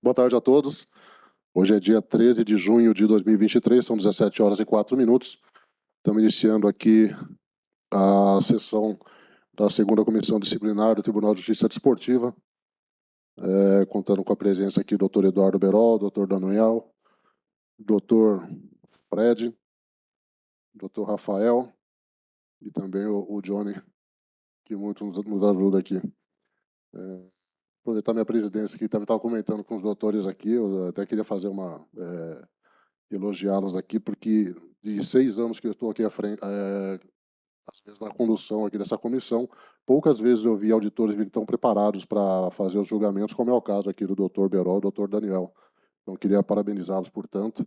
Boa tarde a todos. Hoje é dia 13 de junho de 2023, são 17 horas e 4 minutos. Estamos iniciando aqui a sessão da segunda comissão disciplinar do Tribunal de Justiça Desportiva, contando com a presença aqui do Dr. Eduardo Berol, Dr. Daniel, Dr. Fred, Dr. Rafael e também o Johnny, que muito nos ajuda aqui. Aproveitar minha presidência aqui, estava comentando com os doutores aqui, eu até queria fazer elogiá-los aqui, porque de 6 anos que eu estou aqui à frente, às vezes na condução aqui dessa comissão, poucas vezes eu vi auditores virem tão preparados para fazer os julgamentos, como é o caso aqui do Dr. Berol e do Dr. Daniel. Então, queria parabenizá-los, portanto,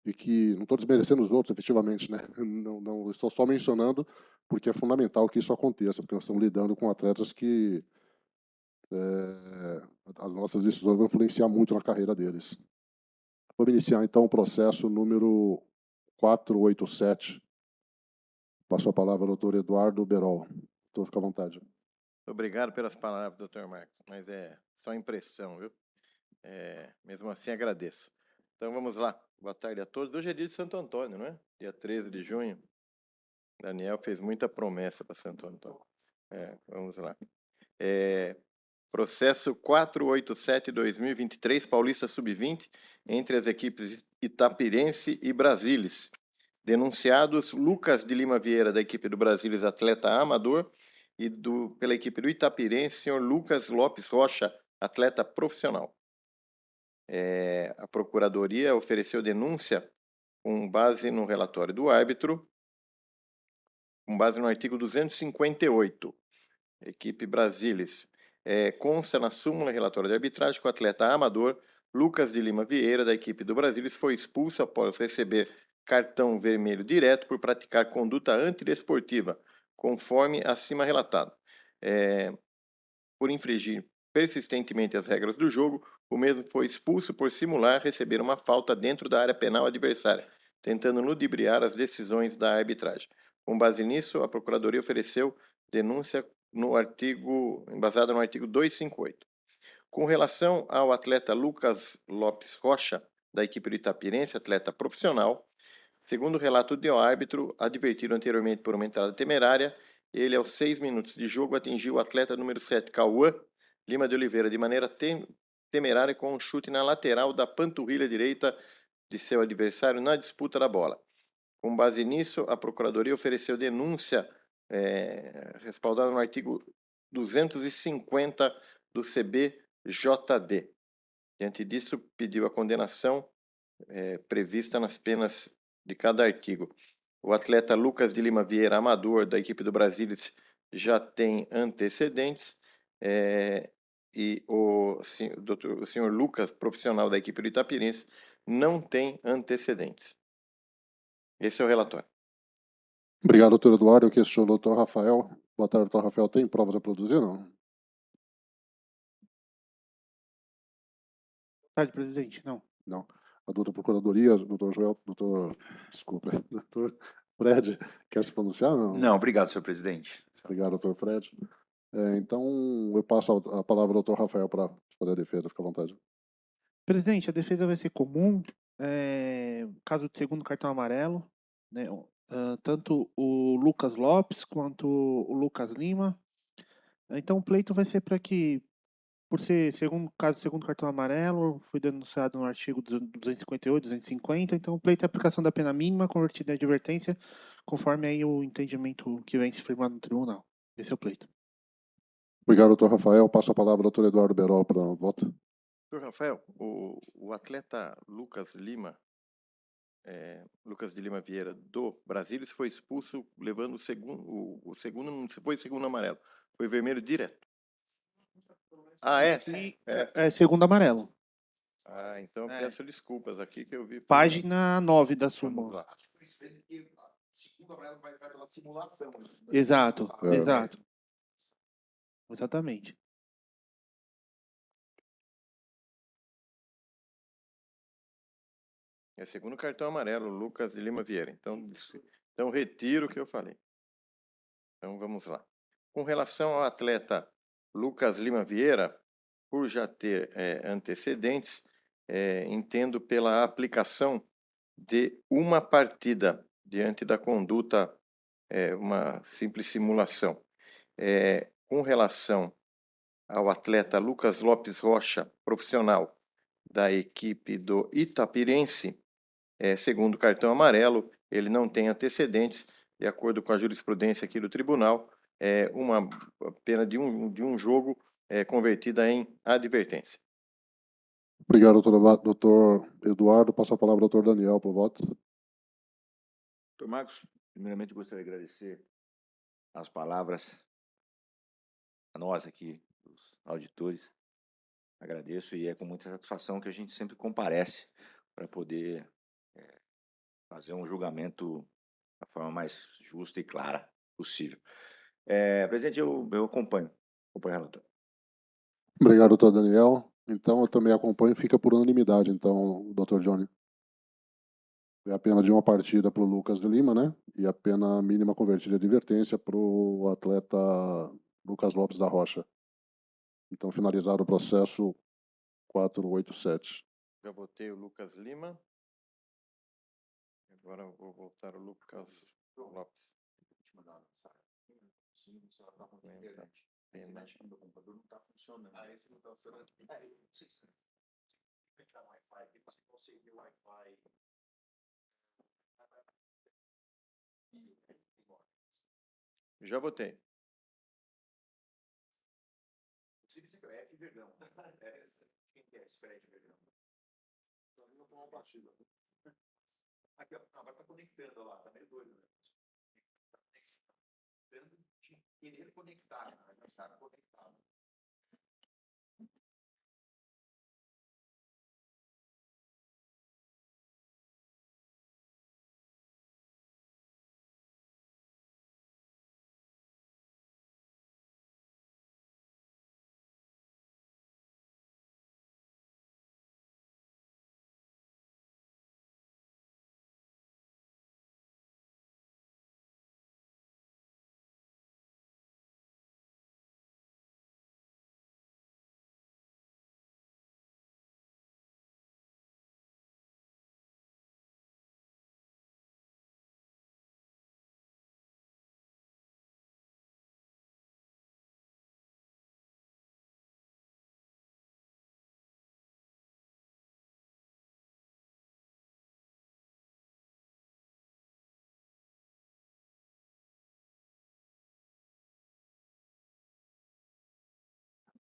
e que não estou desmerecendo os outros, efetivamente, né? Não estou só mencionando, porque é fundamental que isso aconteça, porque nós estamos lidando com atletas que as nossas decisões vão influenciar muito na carreira deles. Vamos iniciar, então, o processo número 487. Passo a palavra ao doutor Eduardo Berol. Doutor, fica à vontade. Obrigado pelas palavras, doutor Marcos, mas é só impressão, viu? Mesmo assim, agradeço. Então, vamos lá. Boa tarde a todos. Hoje é dia de Santo Antônio, não é? Dia 13 de junho. Daniel fez muita promessa para Santo Antônio. Vamos lá. Processo 487/2023, Paulista Sub-20, entre as equipes Itapirense e Brasilis. Denunciados Lucas de Lima Vieira, da equipe do Brasilis, atleta amador, e pela equipe do Itapirense, senhor Lucas Lopes Rocha, atleta profissional. A Procuradoria ofereceu denúncia com base no relatório do árbitro, com base no artigo 258, equipe Brasilis. Consta na súmula relatório de arbitragem que o atleta amador Lucas de Lima Vieira, da equipe do Brasilis, foi expulso após receber cartão vermelho direto por praticar conduta antidesportiva, conforme acima relatado. Por infringir persistentemente as regras do jogo, o mesmo foi expulso por simular receber uma falta dentro da área penal adversária, tentando ludibriar as decisões da arbitragem. Com base nisso, a Procuradoria ofereceu denúncia embasada no artigo 258. Com relação ao atleta Lucas Lopes Rocha, da equipe do Itapirense, atleta profissional, segundo o relato do árbitro, advertido anteriormente por uma entrada temerária, ele, aos 6 minutos de jogo, atingiu o atleta número 7, Cauã Lima de Oliveira, de maneira temerária, com um chute na lateral da panturrilha direita de seu adversário na disputa da bola. Com base nisso, a Procuradoria ofereceu denúncia respaldada no artigo 250 do CBJD. Diante disso, pediu a condenação prevista nas penas de cada artigo. O atleta Lucas de Lima Vieira, amador, da equipe do Brasilis, já tem antecedentes, e o senhor Lucas, profissional da equipe do Itapirense, não tem antecedentes. Esse é o relatório. Obrigado, doutor Eduardo. Eu questiono o doutor Rafael. Boa tarde, doutor Rafael. Tem provas a produzir, não? Boa tarde, presidente. Não. Não. A doutora Procuradoria, doutor Joel, desculpa, doutor Fred, quer se pronunciar, não? Não, obrigado, senhor presidente. Obrigado, doutor Fred. Então, eu passo a palavra ao doutor Rafael para fazer a defesa. Fica à vontade. Presidente, a defesa vai ser comum, caso de segundo cartão amarelo, né? Tanto o Lucas Lopes quanto o Lucas Lima. Então o pleito vai ser para que, por ser segundo cartão amarelo, foi denunciado no artigo 258, 250, então o pleito é a aplicação da pena mínima convertida em advertência, conforme aí o entendimento que vem se firmado no tribunal. Esse é o pleito. Obrigado, doutor Rafael. Passo a palavra ao doutor Eduardo Berol para voto. Doutor Rafael, o atleta Lucas Lima, Lucas de Lima Vieira, do Brasilis, foi expulso levando o segundo, não foi segundo amarelo, foi vermelho direto. É segundo amarelo. Então eu peço desculpas aqui que eu vi. Página 9 da súmula. Segundo amarelo vai pela simulação. Exato. Exatamente. É segundo cartão amarelo, Lucas de Lima Vieira. Então retiro o que eu falei. Então vamos lá. Com relação ao atleta Lucas Lima Vieira, por já ter antecedentes, entendo pela aplicação de uma partida diante da conduta, uma simples simulação. Com relação ao atleta Lucas Lopes Rocha, profissional da equipe do Itapirense, segundo cartão amarelo, ele não tem antecedentes, de acordo com a jurisprudência aqui do tribunal, uma pena de um jogo convertida em advertência. Obrigado, doutor Eduardo. Passo a palavra ao doutor Daniel para o voto. Doutor Marcos, primeiramente gostaria de agradecer as palavras a nós aqui, os auditores. Agradeço e é com muita satisfação que a gente sempre comparece para poder fazer um julgamento da forma mais justa e clara possível. Presidente, eu acompanho o relator. Obrigado, doutor Daniel. Então, eu também acompanho. Fica por unanimidade, então, doutor Johnny. É a pena de uma partida para o Lucas de Lima, né? E a pena mínima convertida de advertência para o atleta Lucas Lopes da Rocha. Então, finalizado o processo 487. Já votei o Lucas Lima. Agora eu vou voltar o Lucas Lopes. Internet do computador não está funcionando. Esse não está funcionando. Não sei se entrar no Wi-Fi aqui, você conseguir o Wi-Fi. Já votei. Inclusive, esse é F Verdão. Quem que é esse Fred Verdão? Então, não tomou uma partida. Aqui, ó, agora está conectando lá, tá meio doido, né? Tá conectando, querer conectar, mas não está conectado.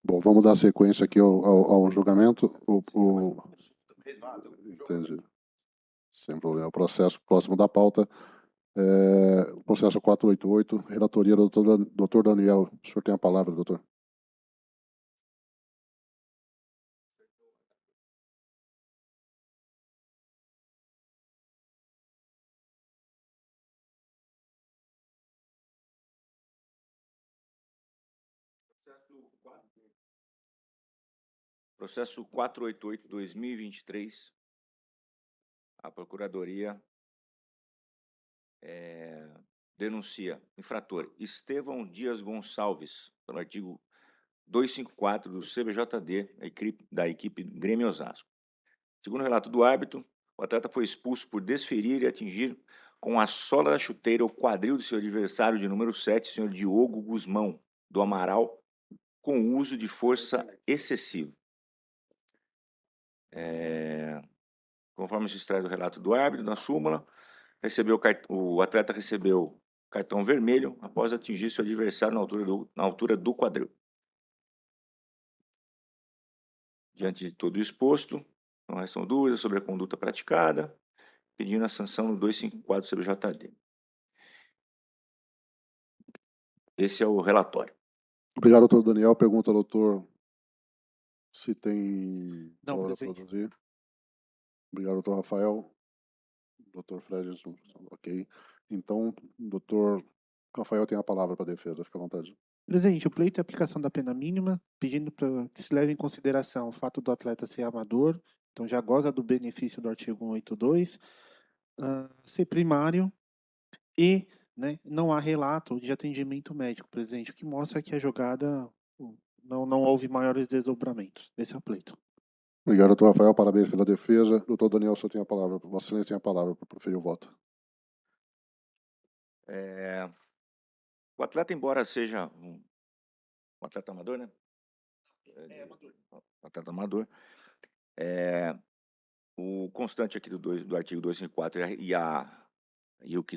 Bom, vamos dar sequência aqui ao julgamento. Entendi. Sem problema. O processo próximo da pauta. O processo 488, relatoria do doutor Daniel. O senhor tem a palavra, doutor. Processo 488/2023, a Procuradoria denuncia infrator Estevão Dias Gonçalves, pelo artigo 254 do CBJD, da equipe Grêmio Osasco. Segundo o relato do árbitro, o atleta foi expulso por desferir e atingir com a sola da chuteira o quadril de seu adversário de número 7, senhor Diogo Guzmão, do Amaral, com uso de força excessiva. Conforme se extrai do relato do árbitro, na súmula, o atleta recebeu cartão vermelho após atingir seu adversário na altura do quadril. Diante de todo o exposto, não restam dúvidas sobre a conduta praticada, pedindo a sanção no 254 CBJD. Esse é o relatório. Obrigado, doutor Daniel. Pergunta ao doutor se tem Não, palavra a presidente. produzir. Obrigado, doutor Rafael. Doutor Fred, ok. Então, doutor Rafael tem a palavra para a defesa. Fica à vontade. Presidente, o pleito é a aplicação da pena mínima, pedindo para que se leve em consideração o fato do atleta ser amador, então já goza do benefício do artigo 182, ser primário e, né, não há relato de atendimento médico, presidente, o que mostra que a jogada não houve maiores desdobramentos. Esse é o pleito. Obrigado, doutor Rafael. Parabéns pela defesa. Doutor Daniel, o senhor tem a palavra. Vossa Excelência tem a palavra para proferir o voto. O atleta, embora seja um atleta amador, né? amador. Um atleta amador. O constante aqui do artigo 254 e o que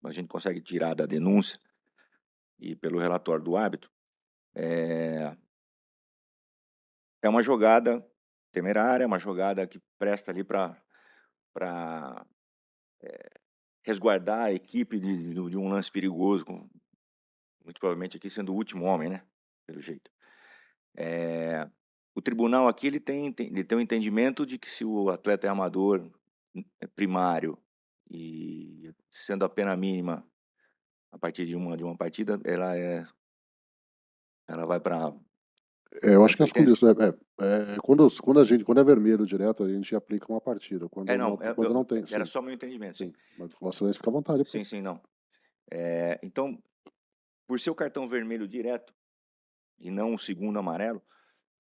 a gente consegue tirar da denúncia e pelo relatório do árbitro é uma jogada temerária, uma jogada que presta ali para resguardar a equipe de um lance perigoso, muito provavelmente aqui sendo o último homem, né? Pelo jeito. O tribunal aqui ele tem um entendimento de que se o atleta é amador primário e sendo a pena mínima a partir de uma partida, ela vai para Eu acho que as advertência. condições. Quando é vermelho direto, a gente aplica uma partida. Quando não tem. Era Sim, só meu entendimento, sim. mas Vossa Excelência fica à vontade. Sim, não. Então, por ser o cartão vermelho direto e não o segundo amarelo,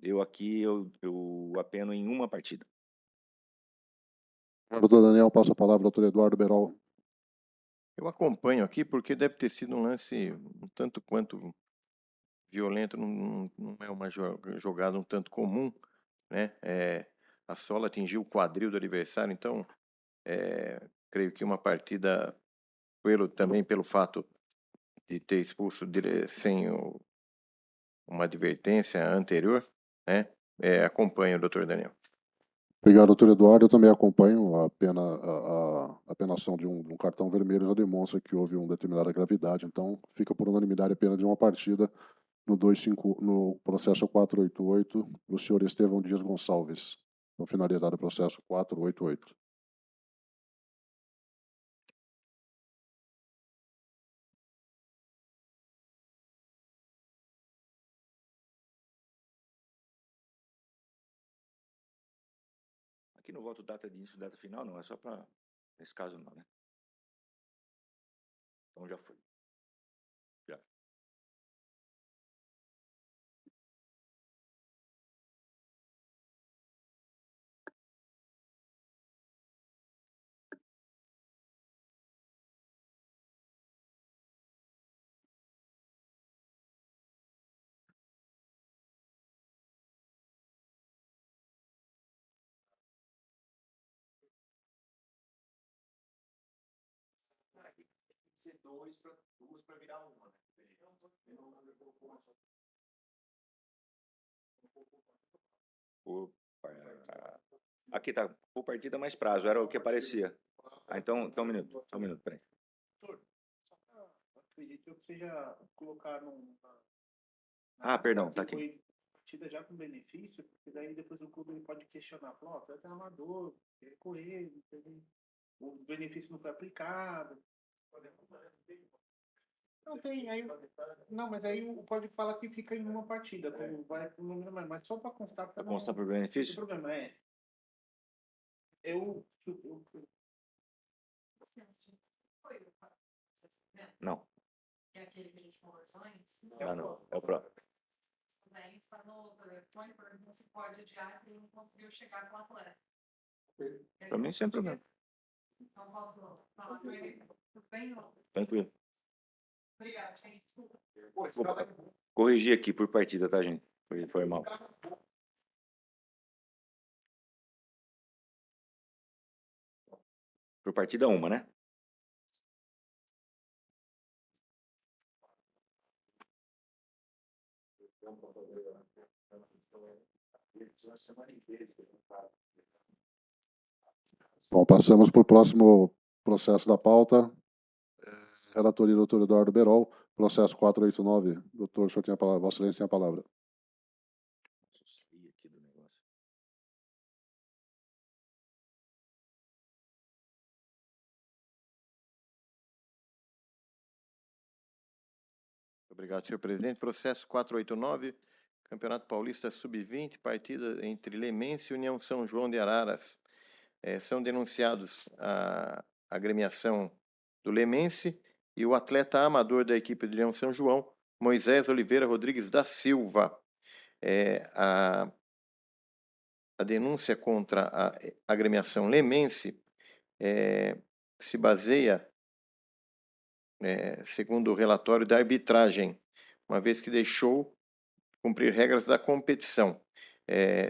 eu apeno em uma partida. Doutor Daniel, passo a palavra ao doutor Eduardo Berol. Eu acompanho aqui porque deve ter sido um lance um tanto quanto violento, não é uma jogada um tanto comum, né? A sola atingiu o quadril do adversário, então creio que uma partida, também pelo fato de ter expulso sem uma advertência anterior, né? Acompanho o doutor Daniel. Obrigado, doutor Eduardo. Eu também acompanho a pena, a penação de um cartão vermelho já demonstra que houve uma determinada gravidade. Então, fica por unanimidade a pena de uma partida no processo 488 do senhor Estevão Dias Gonçalves. Então, finalizado o processo 488. Aqui no voto data de início, data final, não, é só para nesse caso não, né? Então já foi. Já. Ser duas para virar uma, né? Aqui tá por partida mais prazo, era o que aparecia. Então um minuto, peraí. Acredito que seja colocar Perdão, tá aqui. Foi partida já com benefício, porque daí depois o clube pode questionar, falar, ó, é amador, quer correr, o benefício não foi aplicado. Não tem, aí. Não, mas aí pode falar que fica em uma partida, como vai pro número mais, mas só para constar. Para constar por benefício? O problema é. Não. É aquele que a gente conversou antes? Não, é o próprio. Daí está no telefone, pergunta se pode adiar que ele não conseguiu chegar com o atleta. Para mim, sem problema. Então, posso falar com ele? Tudo bem? Tranquilo. Obrigada, gente. Desculpa. Corrigir aqui por partida, tá, gente? Foi mal. Por partida uma, né? Bom, passamos para o próximo processo da pauta. Relatoria do doutor Eduardo Berol, processo 489. Doutor, o senhor tem a palavra. Vossa Excelência tem a palavra. Obrigado, senhor presidente. Processo 489, Campeonato Paulista Sub-20, partida entre Lemense e União São João de Araras. São denunciados a agremiação do Lemense e o atleta amador da equipe de União São João, Moisés Oliveira Rodrigues da Silva. A denúncia contra a agremiação Lemense se baseia, segundo o relatório da arbitragem, uma vez que deixou cumprir regras da competição.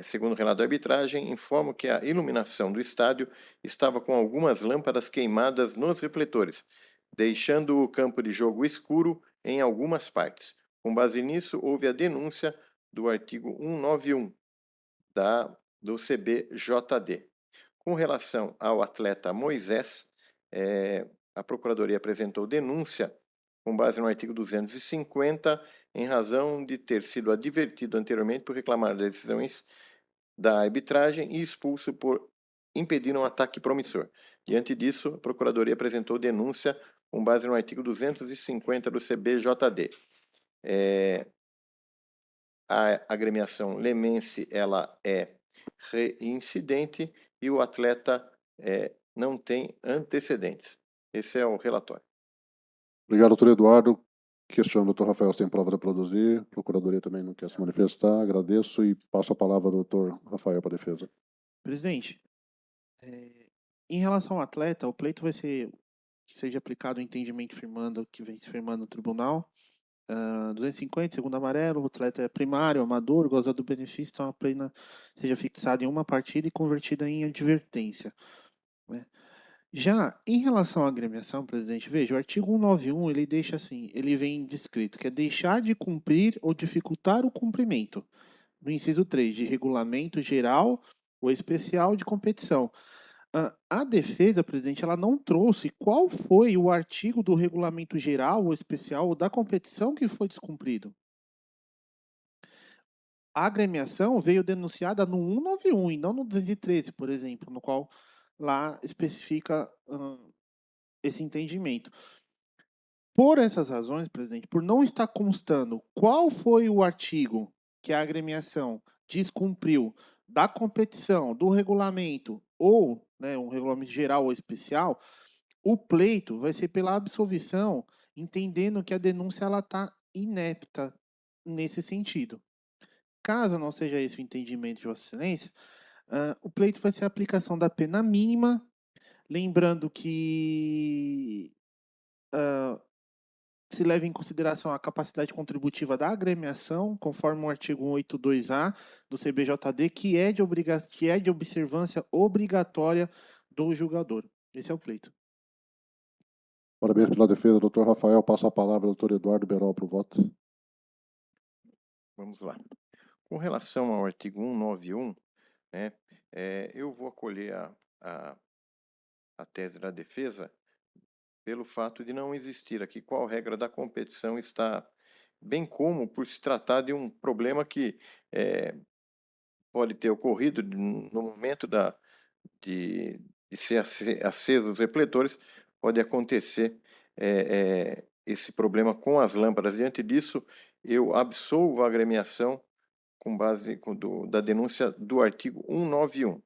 Segundo o relato da arbitragem, informo que a iluminação do estádio estava com algumas lâmpadas queimadas nos refletores, deixando o campo de jogo escuro em algumas partes. Com base nisso, houve a denúncia do artigo 191 do CBJD. Com relação ao atleta Moisés, a Procuradoria apresentou denúncia com base no artigo 250, em razão de ter sido advertido anteriormente por reclamar decisões da arbitragem e expulso por impedir um ataque promissor. Diante disso, a Procuradoria apresentou denúncia com base no artigo 250 do CBJD. A agremiação Lemense, ela é reincidente e o atleta não tem antecedentes. Esse é o relatório. Obrigado, doutor Eduardo. Questiono, doutor Rafael, se tem prova de produzir. A Procuradoria também não quer se manifestar. Agradeço e passo a palavra ao doutor Rafael para a defesa. Presidente, em relação ao atleta, o pleito vai ser que seja aplicado o entendimento firmando que vem se firmando no tribunal. 250, segundo amarelo, o atleta é primário, amador, goza do benefício, então a pena seja fixada em uma partida e convertida em advertência. Né? Já em relação à agremiação, presidente, veja, o artigo 191, ele deixa assim, ele vem descrito, que é deixar de cumprir ou dificultar o cumprimento, no inciso 3, de regulamento geral ou especial de competição. A defesa, presidente, ela não trouxe qual foi o artigo do regulamento geral ou especial ou da competição que foi descumprido. A agremiação veio denunciada no 191 e não no 213, por exemplo, no qual lá especifica esse entendimento. Por essas razões, presidente, por não estar constando qual foi o artigo que a agremiação descumpriu da competição, do regulamento, ou um regulamento geral ou especial, o pleito vai ser pela absolvição, entendendo que a denúncia está inepta nesse sentido. Caso não seja esse o entendimento de Vossa Excelência, o pleito vai ser a aplicação da pena mínima, lembrando que se leva em consideração a capacidade contributiva da agremiação, conforme o artigo 182A do CBJD, que é de observância obrigatória do julgador. Esse é o pleito. Parabéns pela defesa, doutor Rafael. Passo a palavra ao doutor Eduardo Berol para o voto. Vamos lá. Com relação ao artigo 191, eu vou acolher a tese da defesa pelo fato de não existir aqui qual regra da competição está, bem como por se tratar de um problema que pode ter ocorrido no momento de ser aceso os refletores, pode acontecer esse problema com as lâmpadas. Diante disso, eu absolvo a agremiação com base da denúncia do artigo 191.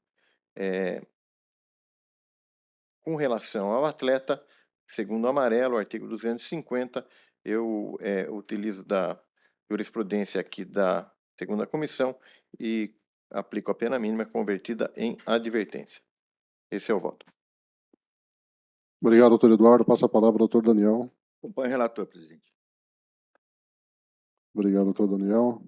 Com relação ao atleta, segundo o amarelo, o artigo 250, eu utilizo da jurisprudência aqui da segunda comissão e aplico a pena mínima convertida em advertência. Esse é o voto. Obrigado, doutor Eduardo. Passo a palavra ao doutor Daniel. Acompanho o relator, presidente. Obrigado, doutor Daniel.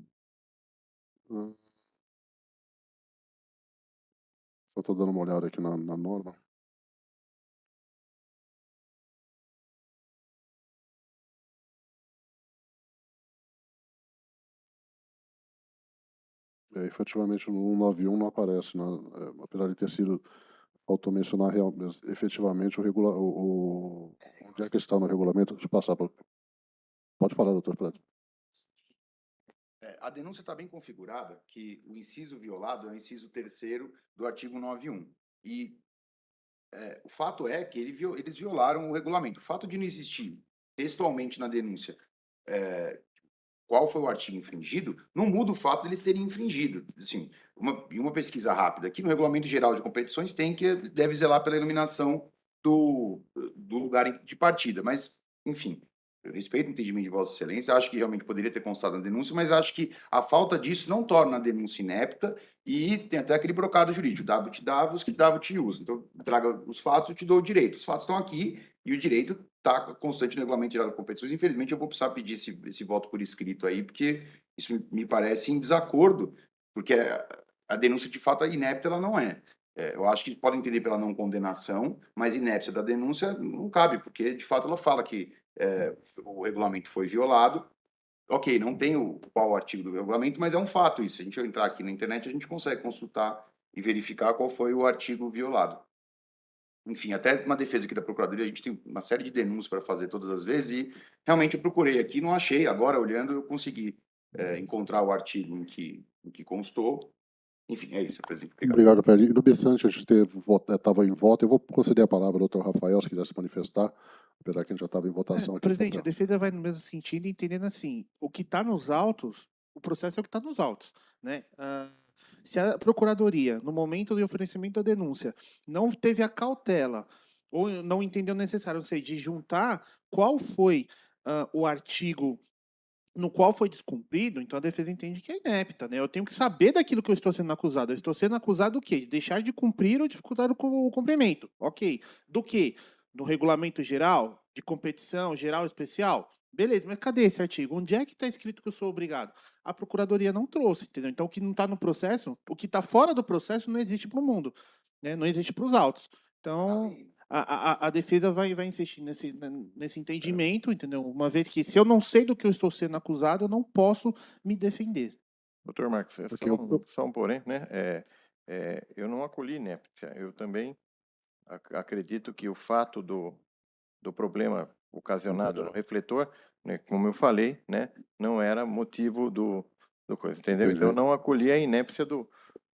Só estou dando uma olhada aqui na norma. Efetivamente, no 191 não aparece, né? Apesar de ter sido, faltou mencionar efetivamente onde é que está no regulamento. Deixa eu passar para... Pode falar, doutor Fred. A denúncia está bem configurada, que o inciso violado é o inciso 3º do artigo 91. E o fato é que eles violaram o regulamento. O fato de não existir textualmente na denúncia qual foi o artigo infringido, não muda o fato de eles terem infringido. Assim, uma pesquisa rápida aqui no Regulamento Geral de Competições deve zelar pela iluminação do lugar de partida. Mas, enfim, Eu respeito o entendimento de Vossa Excelência, acho que realmente poderia ter constado na denúncia, mas acho que a falta disso não torna a denúncia inepta e tem até aquele brocado jurídico, dava te dava, os que dava te usa. Então, traga os fatos, eu te dou o direito. Os fatos estão aqui e o direito está constante no Regulamento Geral de Competições. Infelizmente, eu vou precisar pedir esse voto por escrito aí, porque isso me parece em desacordo, porque a denúncia de fato é inepta, ela não é. Eu acho que pode entender pela não condenação, mas inépcia da denúncia não cabe, porque de fato ela fala que o regulamento foi violado. Ok, não tem qual artigo do regulamento, mas é um fato isso. Se a gente entrar aqui na internet, a gente consegue consultar e verificar qual foi o artigo violado. Enfim, até uma defesa aqui da Procuradoria, a gente tem uma série de denúncias para fazer todas as vezes e realmente eu procurei aqui, não achei. Agora, olhando, eu consegui encontrar o artigo em que constou. Enfim, é isso, presidente. Obrigado. Obrigado, Fred. E no Bessante, a gente estava em voto. Eu vou conceder a palavra ao doutor Rafael, se quiser se manifestar, apesar que a gente já estava em votação aqui. Presidente, a defesa vai no mesmo sentido, entendendo assim, o que está nos autos, o processo é o que está nos autos, né? Se a Procuradoria, no momento do oferecimento da denúncia, não teve a cautela ou não entendeu necessário, não sei, de juntar qual foi o artigo no qual foi descumprido, então a defesa entende que é inepta, né? Eu tenho que saber daquilo que eu estou sendo acusado. Eu estou sendo acusado do quê? De deixar de cumprir ou dificultar o cumprimento. Ok. Do quê? Do regulamento geral, de competição geral especial? Beleza, mas cadê esse artigo? Onde é que está escrito que eu sou obrigado? A Procuradoria não trouxe, entendeu? Então o que não está no processo, o que está fora do processo não existe para o mundo, né? Não existe para os autos. Então, a defesa vai insistir nesse entendimento, entendeu? Uma vez que se eu não sei do que eu estou sendo acusado, eu não posso me defender. Doutor Marcos, Porque só um porém, né? Eu não acolhi inépcia. Eu também acredito que o fato do problema ocasionado no refletor, né, como eu falei, né, não era motivo do coisa, entendeu? Entendi. Então, eu não acolhi a inépcia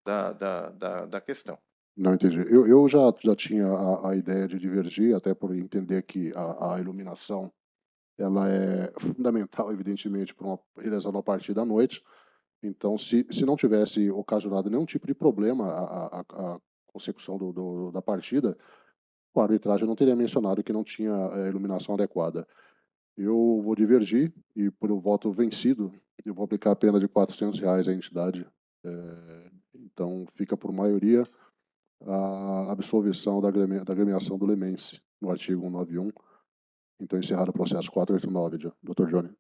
da questão. Não entendi. Eu já tinha a ideia de divergir, até por entender que a iluminação ela é fundamental, evidentemente, para uma realização da partida à noite. Então, se não tivesse ocasionado nenhum tipo de problema a consecução da partida, a arbitragem não teria mencionado que não tinha iluminação adequada. Eu vou divergir e, por o voto vencido, eu vou aplicar a pena de R$ 400 à entidade. Então, fica por maioria a absolvição da agremiação do Lemense, no artigo 191. Então, encerrado o processo 489, Dr. Johnny.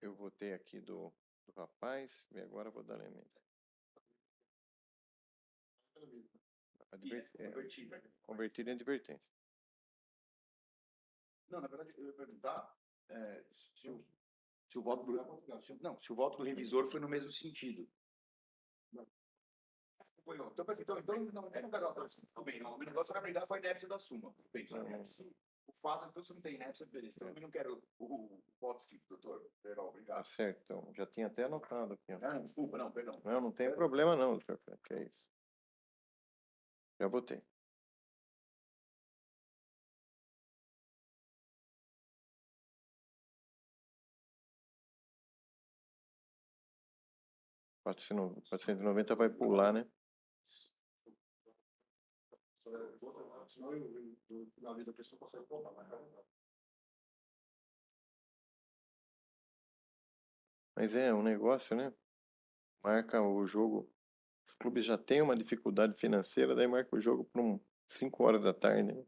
Eu votei aqui do rapaz e agora vou dar emenda. Convertido em advertência. Não, na verdade, eu ia perguntar se o voto do revisor foi no mesmo sentido. Então, perfeito. Então não quero tudo bem, não. O negócio era brigar com a inépcia da suma. Bem, o fato, então, se não tem inépcia, beleza. Então, eu também não quero o voto escrito, doutor. Obrigado. Tá certo, então, já tinha até anotado aqui. Ó. Não, desculpa, não, perdão. Não tem problema não, doutor Fred, que é isso. Já votei. R$ 490 vai pular, né? Mas é um negócio, né? Marca o jogo. Os clubes já têm uma dificuldade financeira, daí marca o jogo para 5 horas da tarde, né?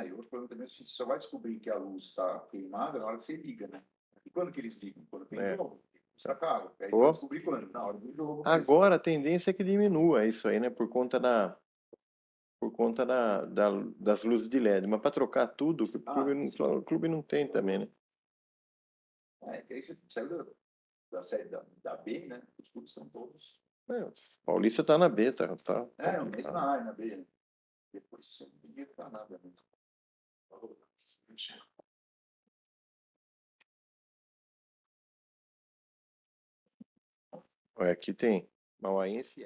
E outro problema também é que a gente só vai descobrir que a luz está queimada na hora que você liga, né? E quando que eles ligam? Quando tem jogo? Custa caro. Aí vai descobrir quando? Na hora do jogo. Agora a tendência é que diminua isso aí, né? Por conta das luzes de LED. Mas para trocar tudo, o clube não tem também, né? Que aí você saiu da série da B, né? Os clubes são todos. Paulista tá na B, tá. Mesmo na A e na B, né? Depois você não podia ficar nada, né? Olha, aqui tem Mauaense e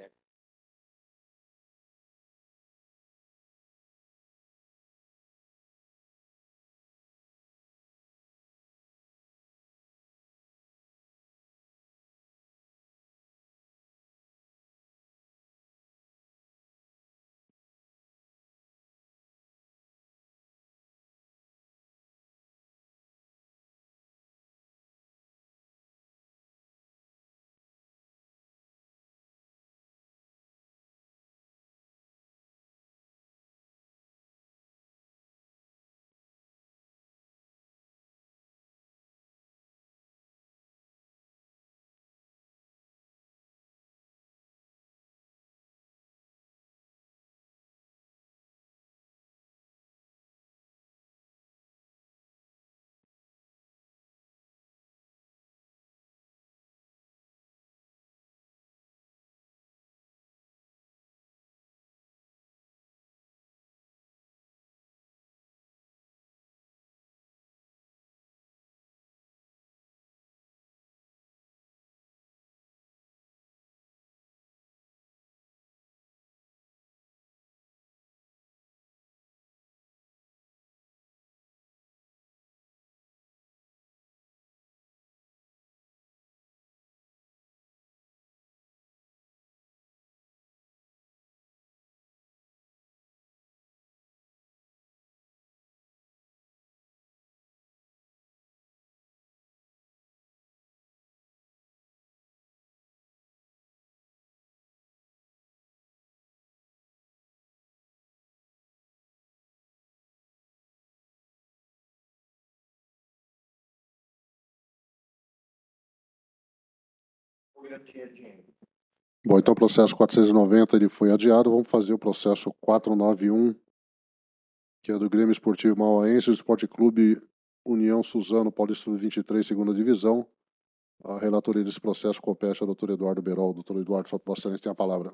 Bom, então o processo 490 ele foi adiado. Vamos fazer o processo 491, que é do Grêmio Esportivo Mauaense, do Esporte Clube União Suzano Paulista 23, segunda divisão. A relatoria desse processo compete ao doutor Eduardo Berol. Doutor Eduardo, só Vossa Excelência tem a palavra.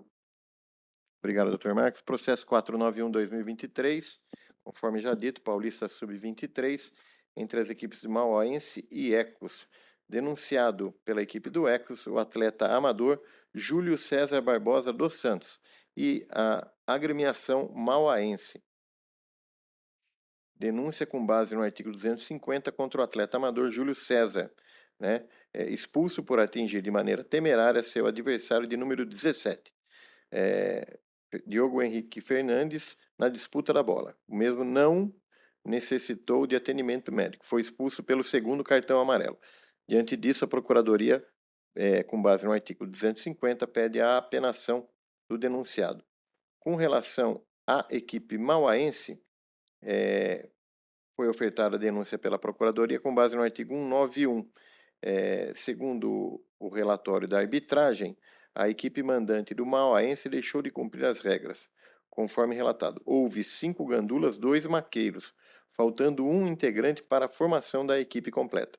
Obrigado, Dr. Marcos. Processo 491/2023, conforme já dito, Paulista Sub-23, entre as equipes de Mauaense e Ecos. Denunciado pela equipe do Ecos, o atleta amador Júlio César Barbosa dos Santos e a agremiação Mauaense. Denúncia com base no artigo 250 contra o atleta amador Júlio César, né? Expulso por atingir de maneira temerária seu adversário de número 17. Diogo Henrique Fernandes, na disputa da bola. O mesmo não necessitou de atendimento médico, foi expulso pelo segundo cartão amarelo. Diante disso, a Procuradoria, com base no artigo 250, pede a apenação do denunciado. Com relação à equipe mauaense, foi ofertada a denúncia pela Procuradoria com base no artigo 191. Segundo o relatório da arbitragem, a equipe mandante do Mauaense deixou de cumprir as regras. Conforme relatado, houve 5 gandulas, 2 maqueiros, faltando um integrante para a formação da equipe completa.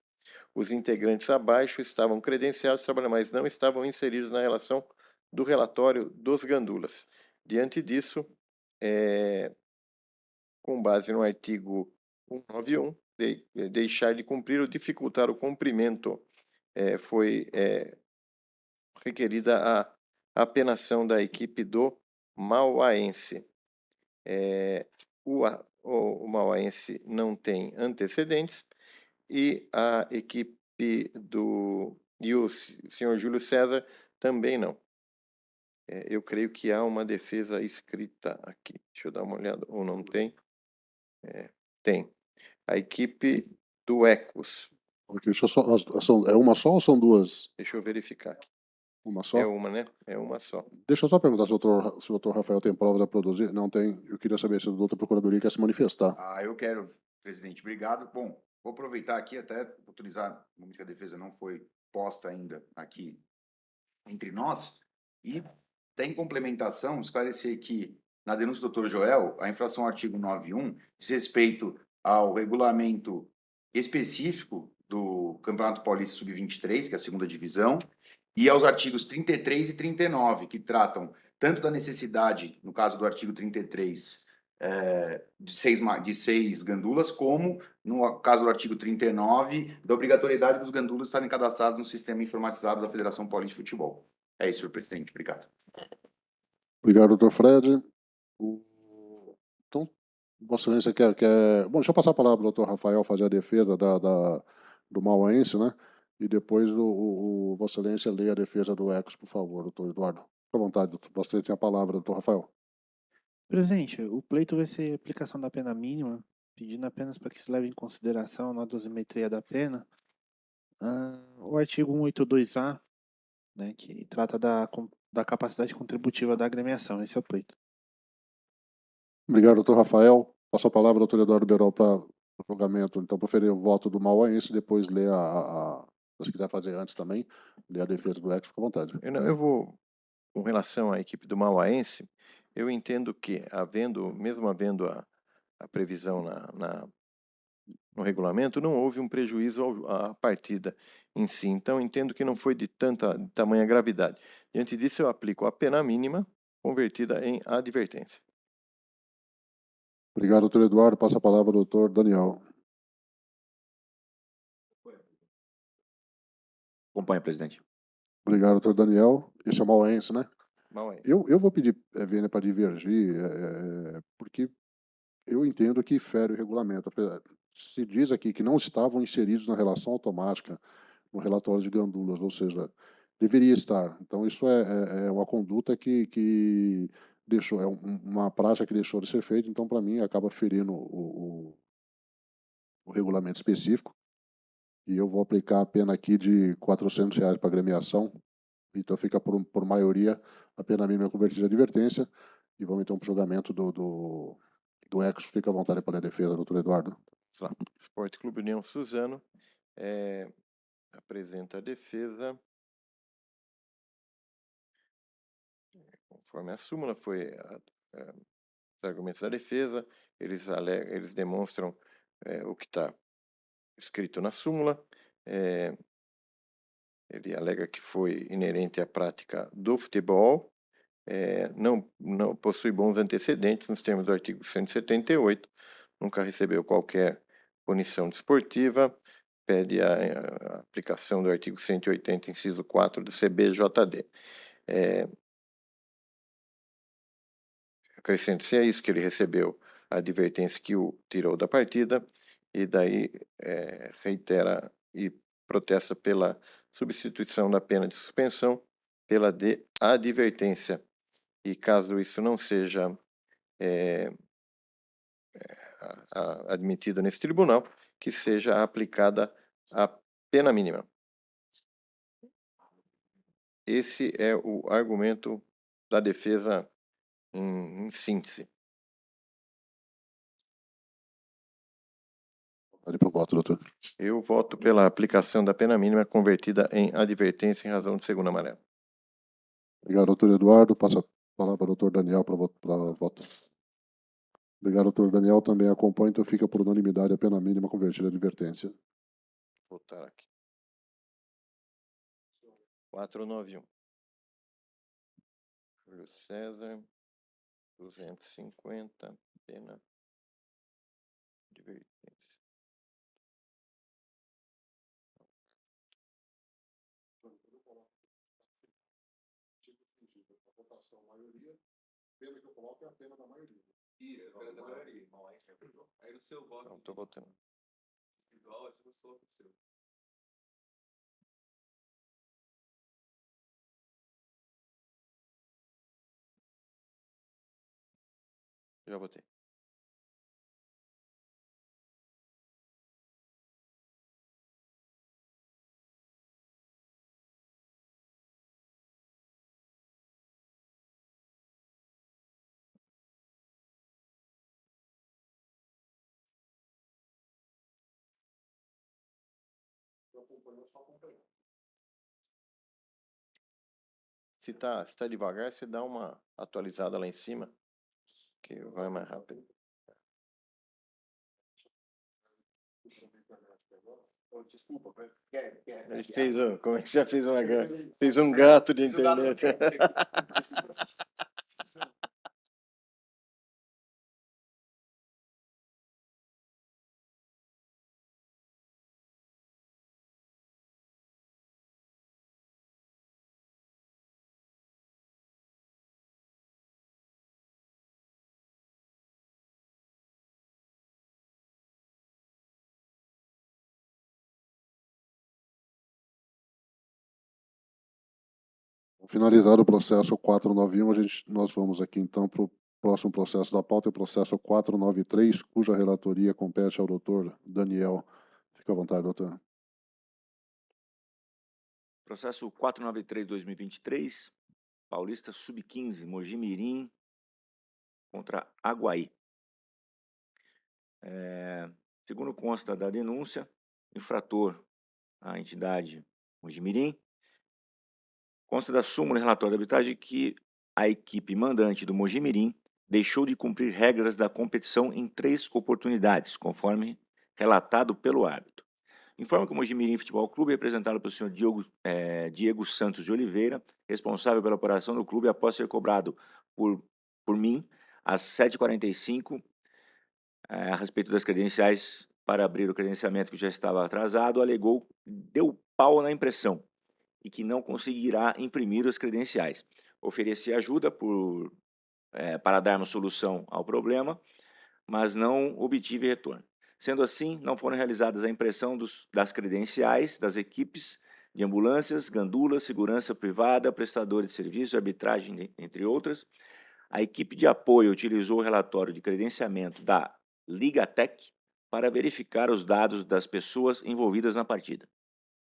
Os integrantes abaixo estavam credenciados, mas não estavam inseridos na relação do relatório dos gandulas. Diante disso, com base no artigo 191, deixar de cumprir ou dificultar o cumprimento, foi requerida a apenação da equipe do Mauaense. O Mauaense não tem antecedentes e a equipe e o senhor Júlio César também não. Eu creio que há uma defesa escrita aqui. Deixa eu dar uma olhada. Ou não tem? Tem. A equipe do Ecos. Ok, deixa eu só, é uma só ou são duas? Deixa eu verificar aqui. Uma só? É uma, né? É uma só. Deixa eu só perguntar se o doutor Rafael tem prova da produzir. Não tem. Eu queria saber se o doutor Procuradoria quer se manifestar. Eu quero, presidente. Obrigado. Bom, vou aproveitar aqui até utilizar, no momento que a defesa não foi posta ainda aqui entre nós, e tem complementação, esclarecer que na denúncia do Dr. Joel, a infração ao artigo 91 diz respeito ao regulamento específico do Campeonato Paulista Sub-23, que é a segunda divisão, e aos artigos 33 e 39, que tratam tanto da necessidade, no caso do artigo 33, de 6 gandulas, como, no caso do artigo 39, da obrigatoriedade dos gandulas estarem cadastrados no sistema informatizado da Federação Paulista de Futebol. É isso, senhor presidente. Obrigado. Obrigado, doutor Fred. Então, Vossa Excelência quer... Bom, deixa eu passar a palavra para o doutor Rafael fazer a defesa do Mauaense, né? E depois o Vossa Excelência lê a defesa do Ecos, por favor, doutor Eduardo. Fique à vontade, doutor. Vossa Excelência tem a palavra, doutor Rafael. Presidente, o pleito vai ser aplicação da pena mínima, pedindo apenas para que se leve em consideração na dosimetria da pena o artigo 182A, né, que trata da capacidade contributiva da agremiação. Esse é o pleito. Obrigado, doutor Rafael. Passo a palavra ao doutor Eduardo Berol para o julgamento. Então, proferir o voto do Mauaense, depois ler se quiser fazer antes também, ler a defesa do Ecos, fica à vontade. Eu vou, com relação à equipe do Mauaense, eu entendo que, mesmo havendo a previsão no regulamento, não houve um prejuízo à partida em si. Então, entendo que não foi de tamanha gravidade. Diante disso, eu aplico a pena mínima convertida em advertência. Obrigado, doutor Eduardo. Passa a palavra ao doutor Daniel. Acompanha, presidente. Obrigado, doutor Daniel. Esse é o Mauaense, né? Mauaense. Eu vou pedir Vênia para divergir, porque eu entendo que fere o regulamento. Se diz aqui que não estavam inseridos na relação automática no relatório de gandulas, ou seja, deveria estar. Então, isso é uma conduta que deixou, uma prática que deixou de ser feita, então, para mim, acaba ferindo o regulamento específico, e eu vou aplicar a pena aqui de R$400 para agremiação, então fica por maioria a pena mínima convertida em advertência, e vamos então para o julgamento do Ecos. Fica à vontade para a defesa, doutor Eduardo. Esporte Clube União Suzano apresenta a defesa conforme a súmula, os argumentos da defesa, eles demonstram o que está escrito na súmula. Ele alega que foi inerente à prática do futebol, não possui bons antecedentes nos termos do artigo 178, nunca recebeu qualquer punição desportiva, pede a aplicação do artigo 180, inciso 4 do CBJD. Acrescente-se a isso que ele recebeu a advertência que o tirou da partida e daí reitera e protesta pela substituição da pena de suspensão pela de advertência. E caso isso não seja admitido nesse tribunal, que seja aplicada a pena mínima. Esse é o argumento da defesa em síntese. Pode ir para o voto, doutor. Eu voto pela aplicação da pena mínima convertida em advertência em razão de segundo amarelo. Obrigado, doutor Eduardo. Passo a palavra ao doutor Daniel para voto. Obrigado, doutor Daniel. Também acompanha, então fica por unanimidade a pena mínima convertida em advertência. Vou botar aqui. 491. Júlio César, 250, pena, advertência. A votação maioria, pena que eu coloco é a pena da maioria. Isso, a pena da maioria. Aí no seu voto Não, estou votando. individual, aí você coloca o seu. Já votei. Se tá devagar, você dá uma atualizada lá em cima, que vai mais rápido. Desculpa, A gente fez como é que já fez fez um gato de internet. Finalizado o processo 491, nós vamos aqui então para o próximo processo da pauta, o processo 493, cuja relatoria compete ao doutor Daniel. Fique à vontade, doutor. Processo 493/2023, Paulista Sub-15, Mogi Mirim contra Aguaí. Segundo consta da denúncia, infrator a entidade Mogi Mirim, consta da súmula e relatório da arbitragem que a equipe mandante do Mogi Mirim deixou de cumprir regras da competição em 3 oportunidades, conforme relatado pelo árbitro. Informa que o Mogi Mirim Futebol Clube, representado pelo senhor Diego Santos de Oliveira, responsável pela operação do clube, após ser cobrado por mim, às 7h45, a respeito das credenciais para abrir o credenciamento que já estava atrasado, alegou deu pau na impressão e que não conseguirá imprimir as credenciais. Ofereci ajuda para darmos solução ao problema, mas não obtive retorno. Sendo assim, não foram realizadas a impressão das credenciais das equipes de ambulâncias, gandulas, segurança privada, prestadores de serviços, arbitragem, entre outras. A equipe de apoio utilizou o relatório de credenciamento da Ligatec para verificar os dados das pessoas envolvidas na partida.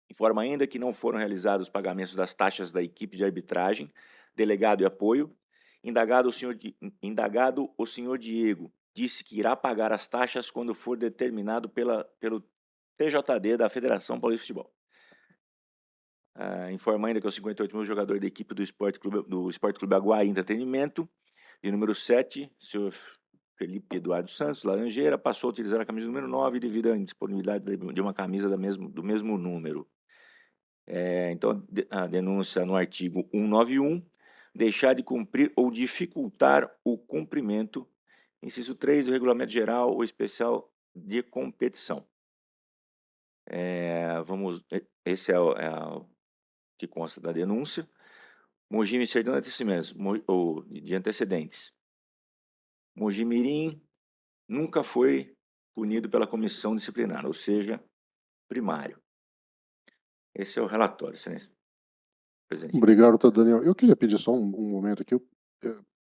Informa ainda que não foram realizados os pagamentos das taxas da equipe de arbitragem, delegado e apoio. Indagado o senhor Diego disse que irá pagar as taxas quando for determinado pelo TJD da Federação Paulista de Futebol. Informa ainda que é o 58º jogador da equipe do Sport Clube Aguaí Entretenimento, de número 7, senhor Felipe Eduardo Santos Laranjeira, passou a utilizar a camisa número 9 devido à indisponibilidade de uma camisa do mesmo número. Então, a denúncia no artigo 191, deixar de cumprir ou dificultar o cumprimento, inciso 3 do Regulamento Geral ou Especial de Competição. Esse é o que consta da denúncia. Mogi Sertão de antecedentes. Mojimirim nunca foi punido pela comissão disciplinar, ou seja, primário. Esse é o relatório, excelência. Presidente. Obrigado, Dr. Daniel. Eu queria pedir só um momento aqui,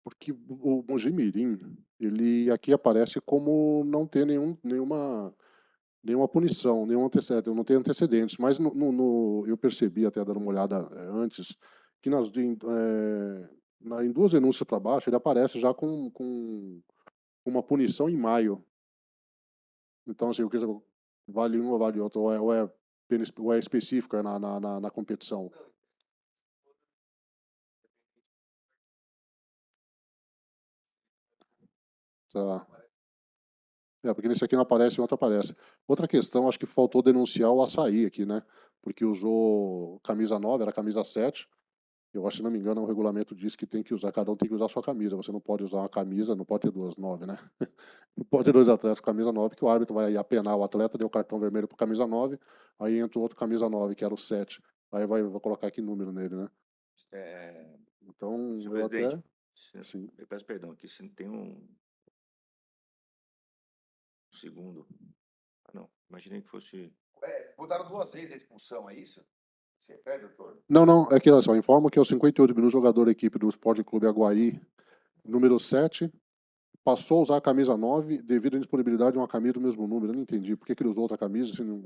porque o Mojimirim, ele aqui aparece como não ter nenhuma punição, nenhum antecedente, não tem antecedentes, mas eu percebi, até dando uma olhada antes, que em 2 denúncias para baixo, ele aparece já com uma punição em maio. Então, assim, vale um ou vale outro, ou é específica na competição. Tá. Porque nesse aqui não aparece, em outro aparece. Outra questão, acho que faltou denunciar o Açaí aqui, né? Porque usou camisa 9, era camisa 7. Eu acho, se não me engano, o regulamento diz que cada um tem que usar a sua camisa. Você não pode usar uma camisa, não pode ter 2, 9, né? Não pode ter 2 atletas com camisa 9, que o árbitro vai apenar o atleta, deu cartão vermelho para camisa 9, aí entra o outro camisa 9, que era o 7. Aí vai colocar que número nele, né? Então, Senhor eu presidente, até... Sim. eu peço perdão, aqui se tem um segundo. Não, imaginei que fosse... Botaram 2 vezes a expulsão, é isso? Você perde, doutor? Não, é que olha só, informo que é o 58 minutos jogador da equipe do Sport Clube Aguaí, número 7, passou a usar a camisa 9 devido à indisponibilidade de uma camisa do mesmo número. Eu não entendi. Por que ele usou outra camisa? Se não...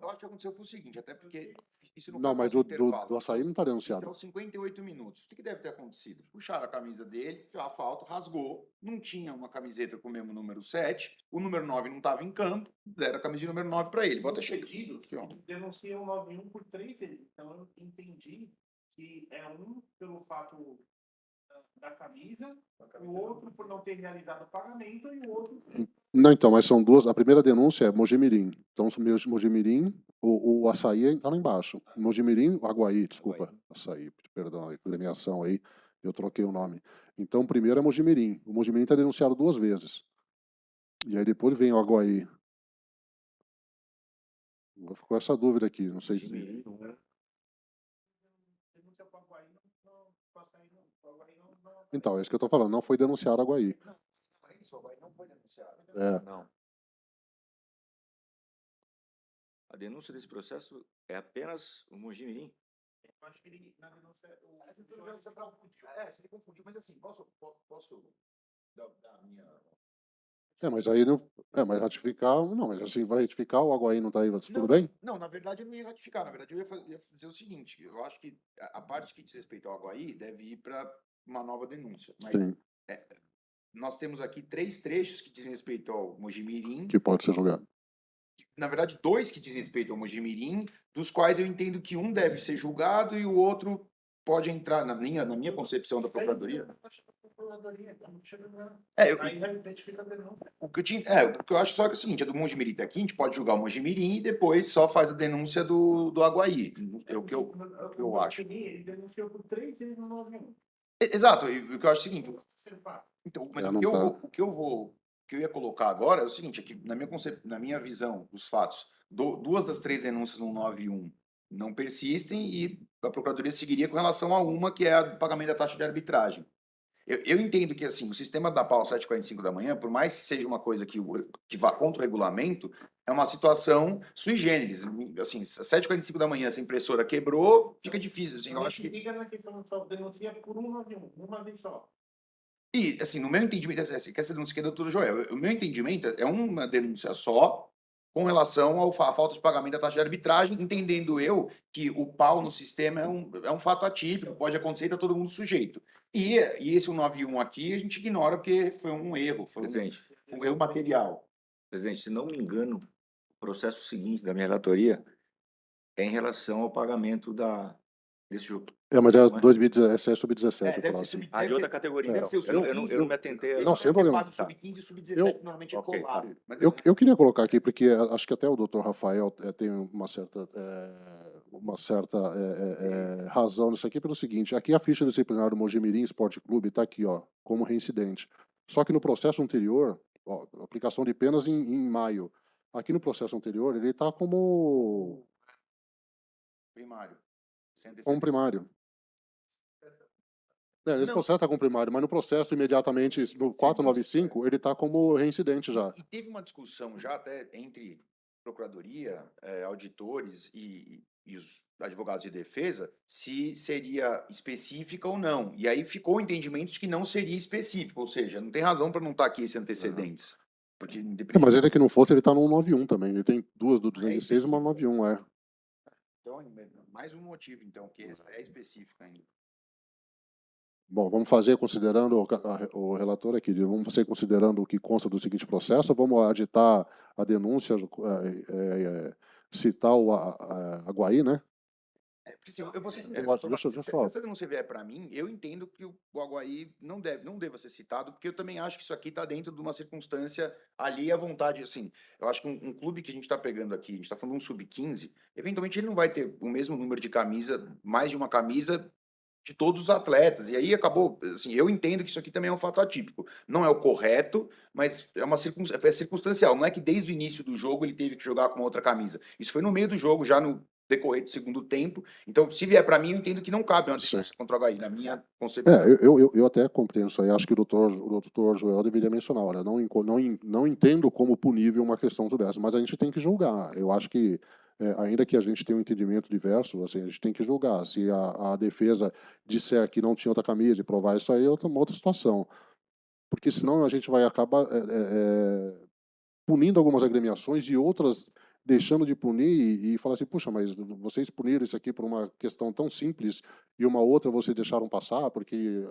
Eu acho que aconteceu foi o seguinte, até porque isso não, Não, foi mas após o do intervalo. Açaí não está Isso denunciado. são 58 minutos. O que deve ter acontecido? Puxaram a camisa dele, a falta, rasgou, não tinha uma camiseta com o mesmo número 7, o número 9 não estava em campo, deram a camisa de número 9 para ele. Volta cheio. Denuncia o 91 por 3 ele. Então eu entendi que é um pelo fato da camisa, o outro por não ter realizado o pagamento e o outro... Não, então, mas são 2. A primeira denúncia é Mojimirim. Então, Mojimirim, o Açaí está lá embaixo. Mojimirim, Aguaí, desculpa. Açaí, perdão, a premiação aí, eu troquei o nome. Então, o primeiro é Mojimirim. O Mojimirim está denunciado 2 vezes. E aí depois vem o Aguaí. Ficou essa dúvida aqui, não sei se... Então, é isso que eu estou falando, não foi denunciado o Aguaí. Não, é isso, o Aguaí não foi denunciado. Não. A denúncia desse processo é apenas o Mojimirim. Eu acho que ele, na denúncia... Você confundiu, mas assim, posso dar a minha... Mas aí não... mas ratificar... Não, mas assim, vai ratificar, o Aguaí não está aí, tudo bem? Não, na verdade eu não ia ratificar. Na verdade eu ia dizer o seguinte, eu acho que a parte que diz respeito ao Aguaí deve ir para uma nova denúncia. Mas Sim, nós temos aqui 3 trechos que dizem respeito ao Mojimirim. que pode ser julgado. Na verdade, 2 que dizem respeito ao Mojimirim, dos quais eu entendo que um deve ser julgado e o outro pode entrar, na minha concepção da Procuradoria. O que eu acho só que é o seguinte, a do Mojimirim tá aqui, a gente pode julgar o Mojimirim e depois só faz a denúncia do Aguaí. É o que eu acho. Ele denunciou por 3 vezes no 91. Exato, e o que eu acho é o seguinte. Então, mas não o que eu ia colocar agora é o seguinte, é que na minha visão dos fatos, 2 das 3 denúncias no 91 não persistem e a Procuradoria seguiria com relação a uma, que é a do pagamento da taxa de arbitragem. Eu entendo que assim, o sistema da PAU 7h45 da manhã, por mais que seja uma coisa que vá contra o regulamento, é uma situação sui generis. Assim, às 7h45 da manhã, essa impressora quebrou, fica difícil. Assim, eu acho que... Fica na questão só denuncia por 191, uma vez só. E, assim, no meu entendimento, que essa denúncia que é do doutor Joel, o meu entendimento é uma denúncia só com relação à falta de pagamento da taxa de arbitragem, entendendo eu que o pau no sistema é um fato atípico, pode acontecer e está todo mundo sujeito. E esse 191 aqui a gente ignora porque foi um erro, foi um erro material. Presidente, se não me engano, o processo seguinte da minha relatoria é em relação ao pagamento desse jogo. Mas é Não é? 2017 sub-17 o deve ser próximo. Ah, de outra categoria. deve ser o Eu não sub-15. me atentei. Não, sem problema. Sub-15 e sub-17 Eu- normalmente é Ok, colado. Mas Eu queria colocar aqui, porque acho que até o Dr. Rafael tem uma certa razão nisso aqui, pelo seguinte: aqui a ficha disciplinar do Mojimirim Esporte Clube está aqui, ó, como reincidente. Só que no processo anterior, ó, aplicação de penas em maio. Aqui no processo anterior, ele está como primário. 160. primário. Esse Não. processo está com primário, mas no processo, imediatamente, no 495, ele está como reincidente já. E teve uma discussão já até entre procuradoria, auditores e os advogados de defesa se seria específica ou não. E aí ficou o entendimento de que não seria específico, ou seja, não tem razão para não estar aqui esse antecedentes. Porque Mas ele que não fosse, ele está no 191 também. Ele tem duas do 206 e uma específico. 91, Então, mais um motivo, então, que essa é específica ainda. Bom, vamos fazer considerando o relator aqui, vamos fazer considerando o que consta do seguinte processo, ou vamos aditar a denúncia, citar o Aguaí, né? Porque, assim, eu vou ser sincero, Deixa doutor eu Marcos, falar. se essa denúncia vier para mim, eu entendo que o Aguaí não deva ser citado, porque eu também acho que isso aqui está dentro de uma circunstância ali à vontade, assim. Eu acho que um clube que a gente está pegando aqui, a gente está falando de um sub-15, eventualmente ele não vai ter o mesmo número de camisa, mais de uma camisa de todos os atletas. E aí acabou, assim, eu entendo que isso aqui também é um fato atípico. Não é o correto, mas é circunstancial. Não é que desde o início do jogo ele teve que jogar com uma outra camisa. Isso foi no meio do jogo, já no decorrer do segundo tempo. Então, se vier para mim, eu entendo que não cabe uma denúncia contra o Havaí, na minha concepção. Eu até compreendo isso aí. Acho que o doutor Joel deveria mencionar. Olha, não entendo como punível uma questão sobre essa, mas a gente tem que julgar. Eu acho que, ainda que a gente tenha um entendimento diverso, assim, a gente tem que julgar. Se a defesa disser que não tinha outra camisa e provar isso aí, é uma outra situação. Porque senão a gente vai acabar punindo algumas agremiações e outras deixando de punir e falar assim, puxa, mas vocês puniram isso aqui por uma questão tão simples e uma outra vocês deixaram passar porque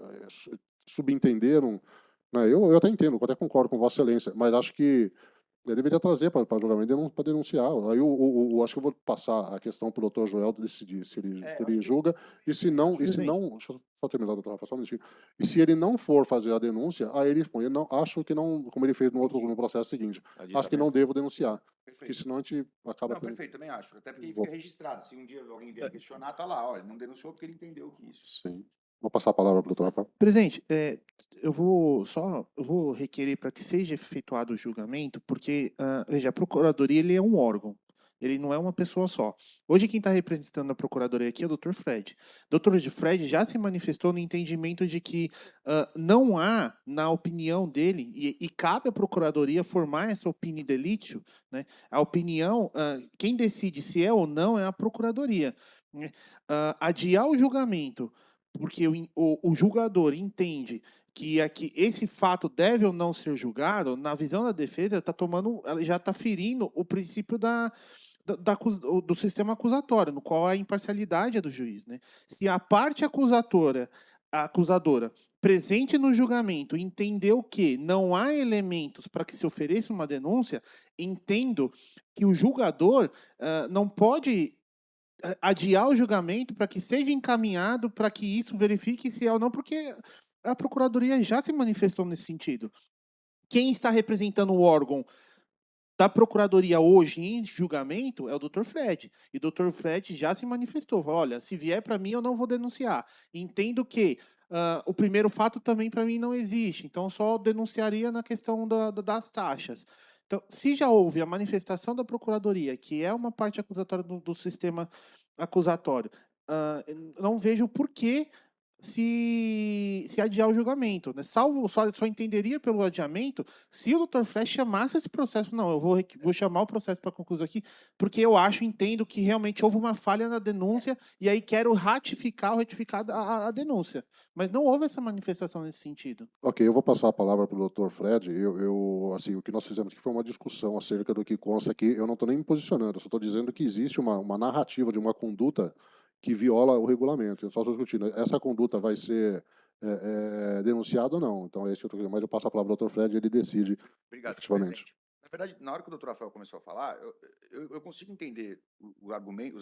subentenderam. Né? Eu até entendo, eu até concordo com Vossa Excelência, mas acho que eu deveria trazer para julgamento para denunciar. Aí acho que eu vou passar a questão para o doutor Joel decidir se ele julga. E se não, deixa eu só terminar, doutor Rafa, só um minutinho. E se ele não for fazer a denúncia, aí ele responde. Acho que não, como ele fez no processo seguinte, acho que não devo denunciar. Porque Perfeito. senão a gente acaba Não, tendo. perfeito, também acho. Até porque Vou- fica registrado. Se um dia alguém vier questionar, tá lá, olha, não denunciou porque ele entendeu que isso. Sim. Vou passar a palavra para o doutor Rafa. Presidente, eu vou requerer para que seja efetuado o julgamento, porque, veja, a Procuradoria ele é um órgão, ele não é uma pessoa só. Hoje quem está representando a Procuradoria aqui é o Dr. Fred. O Dr. Fred já se manifestou no entendimento de que não há, na opinião dele, e cabe à Procuradoria formar essa opinião delítio, né? A opinião, quem decide se é ou não é a Procuradoria. Né? Adiar o julgamento porque o julgador entende que esse fato deve ou não ser julgado, na visão da defesa, ela já está ferindo o princípio do sistema acusatório, no qual a imparcialidade é do juiz. Né? Se a parte acusadora presente no julgamento entendeu que não há elementos para que se ofereça uma denúncia, entendo que o julgador não pode adiar o julgamento para que seja encaminhado para que isso verifique se é ou não, porque a Procuradoria já se manifestou nesse sentido. Quem está representando o órgão da Procuradoria hoje em julgamento é o Dr. Fred. E o Dr. Fred já se manifestou. Falou, olha, se vier para mim, eu não vou denunciar. Entendo que o primeiro fato também para mim não existe. Então, só denunciaria na questão das taxas. Então, se já houve a manifestação da Procuradoria, que é uma parte acusatória do sistema acusatório, não vejo por que se adiar o julgamento. Né? Só entenderia pelo adiamento se o Dr. Fred chamasse esse processo. Não, eu vou chamar o processo para conclusão aqui, porque eu entendo que realmente houve uma falha na denúncia e aí quero retificar a denúncia. Mas não houve essa manifestação nesse sentido. Ok, eu vou passar a palavra para o Dr. Fred. Assim, o que nós fizemos aqui foi uma discussão acerca do que consta aqui. Eu não estou nem me posicionando, eu só estou dizendo que existe uma narrativa de uma conduta que viola o regulamento. Eu só estou discutindo. Essa conduta vai ser denunciada ou não. Então, é isso que eu estou querendo. Mas eu passo a palavra para o Dr. Fred e ele decide Obrigado, efetivamente. presidente. verdade, na hora que o doutor Rafael começou a falar, eu consigo entender os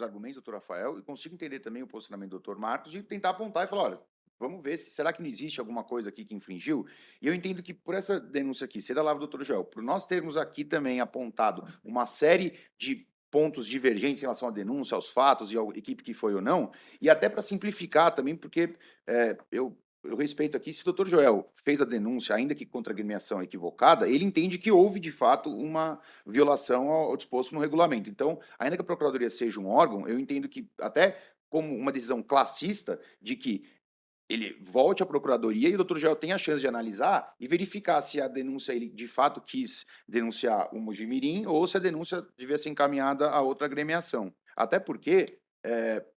argumentos do doutor Rafael e consigo entender também o posicionamento do doutor Marcos de tentar apontar e falar, olha, vamos ver se será que não existe alguma coisa aqui que infringiu. E eu entendo que por essa denúncia aqui, ser da lava do doutor Joel, por nós termos aqui também apontado uma série de pontos divergentes em relação à denúncia, aos fatos e à equipe que foi ou não, e até para simplificar também, porque eu respeito aqui, se o doutor Joel fez a denúncia, ainda que contra a agremiação equivocada, ele entende que houve, de fato, uma violação ao disposto no regulamento. Então, ainda que a Procuradoria seja um órgão, eu entendo que, até como uma decisão classista, de que ele volte à Procuradoria e o doutor Joel tem a chance de analisar e verificar se a denúncia, ele de fato quis denunciar o Mojimirim ou se a denúncia devia ser encaminhada a outra agremiação. Até porque,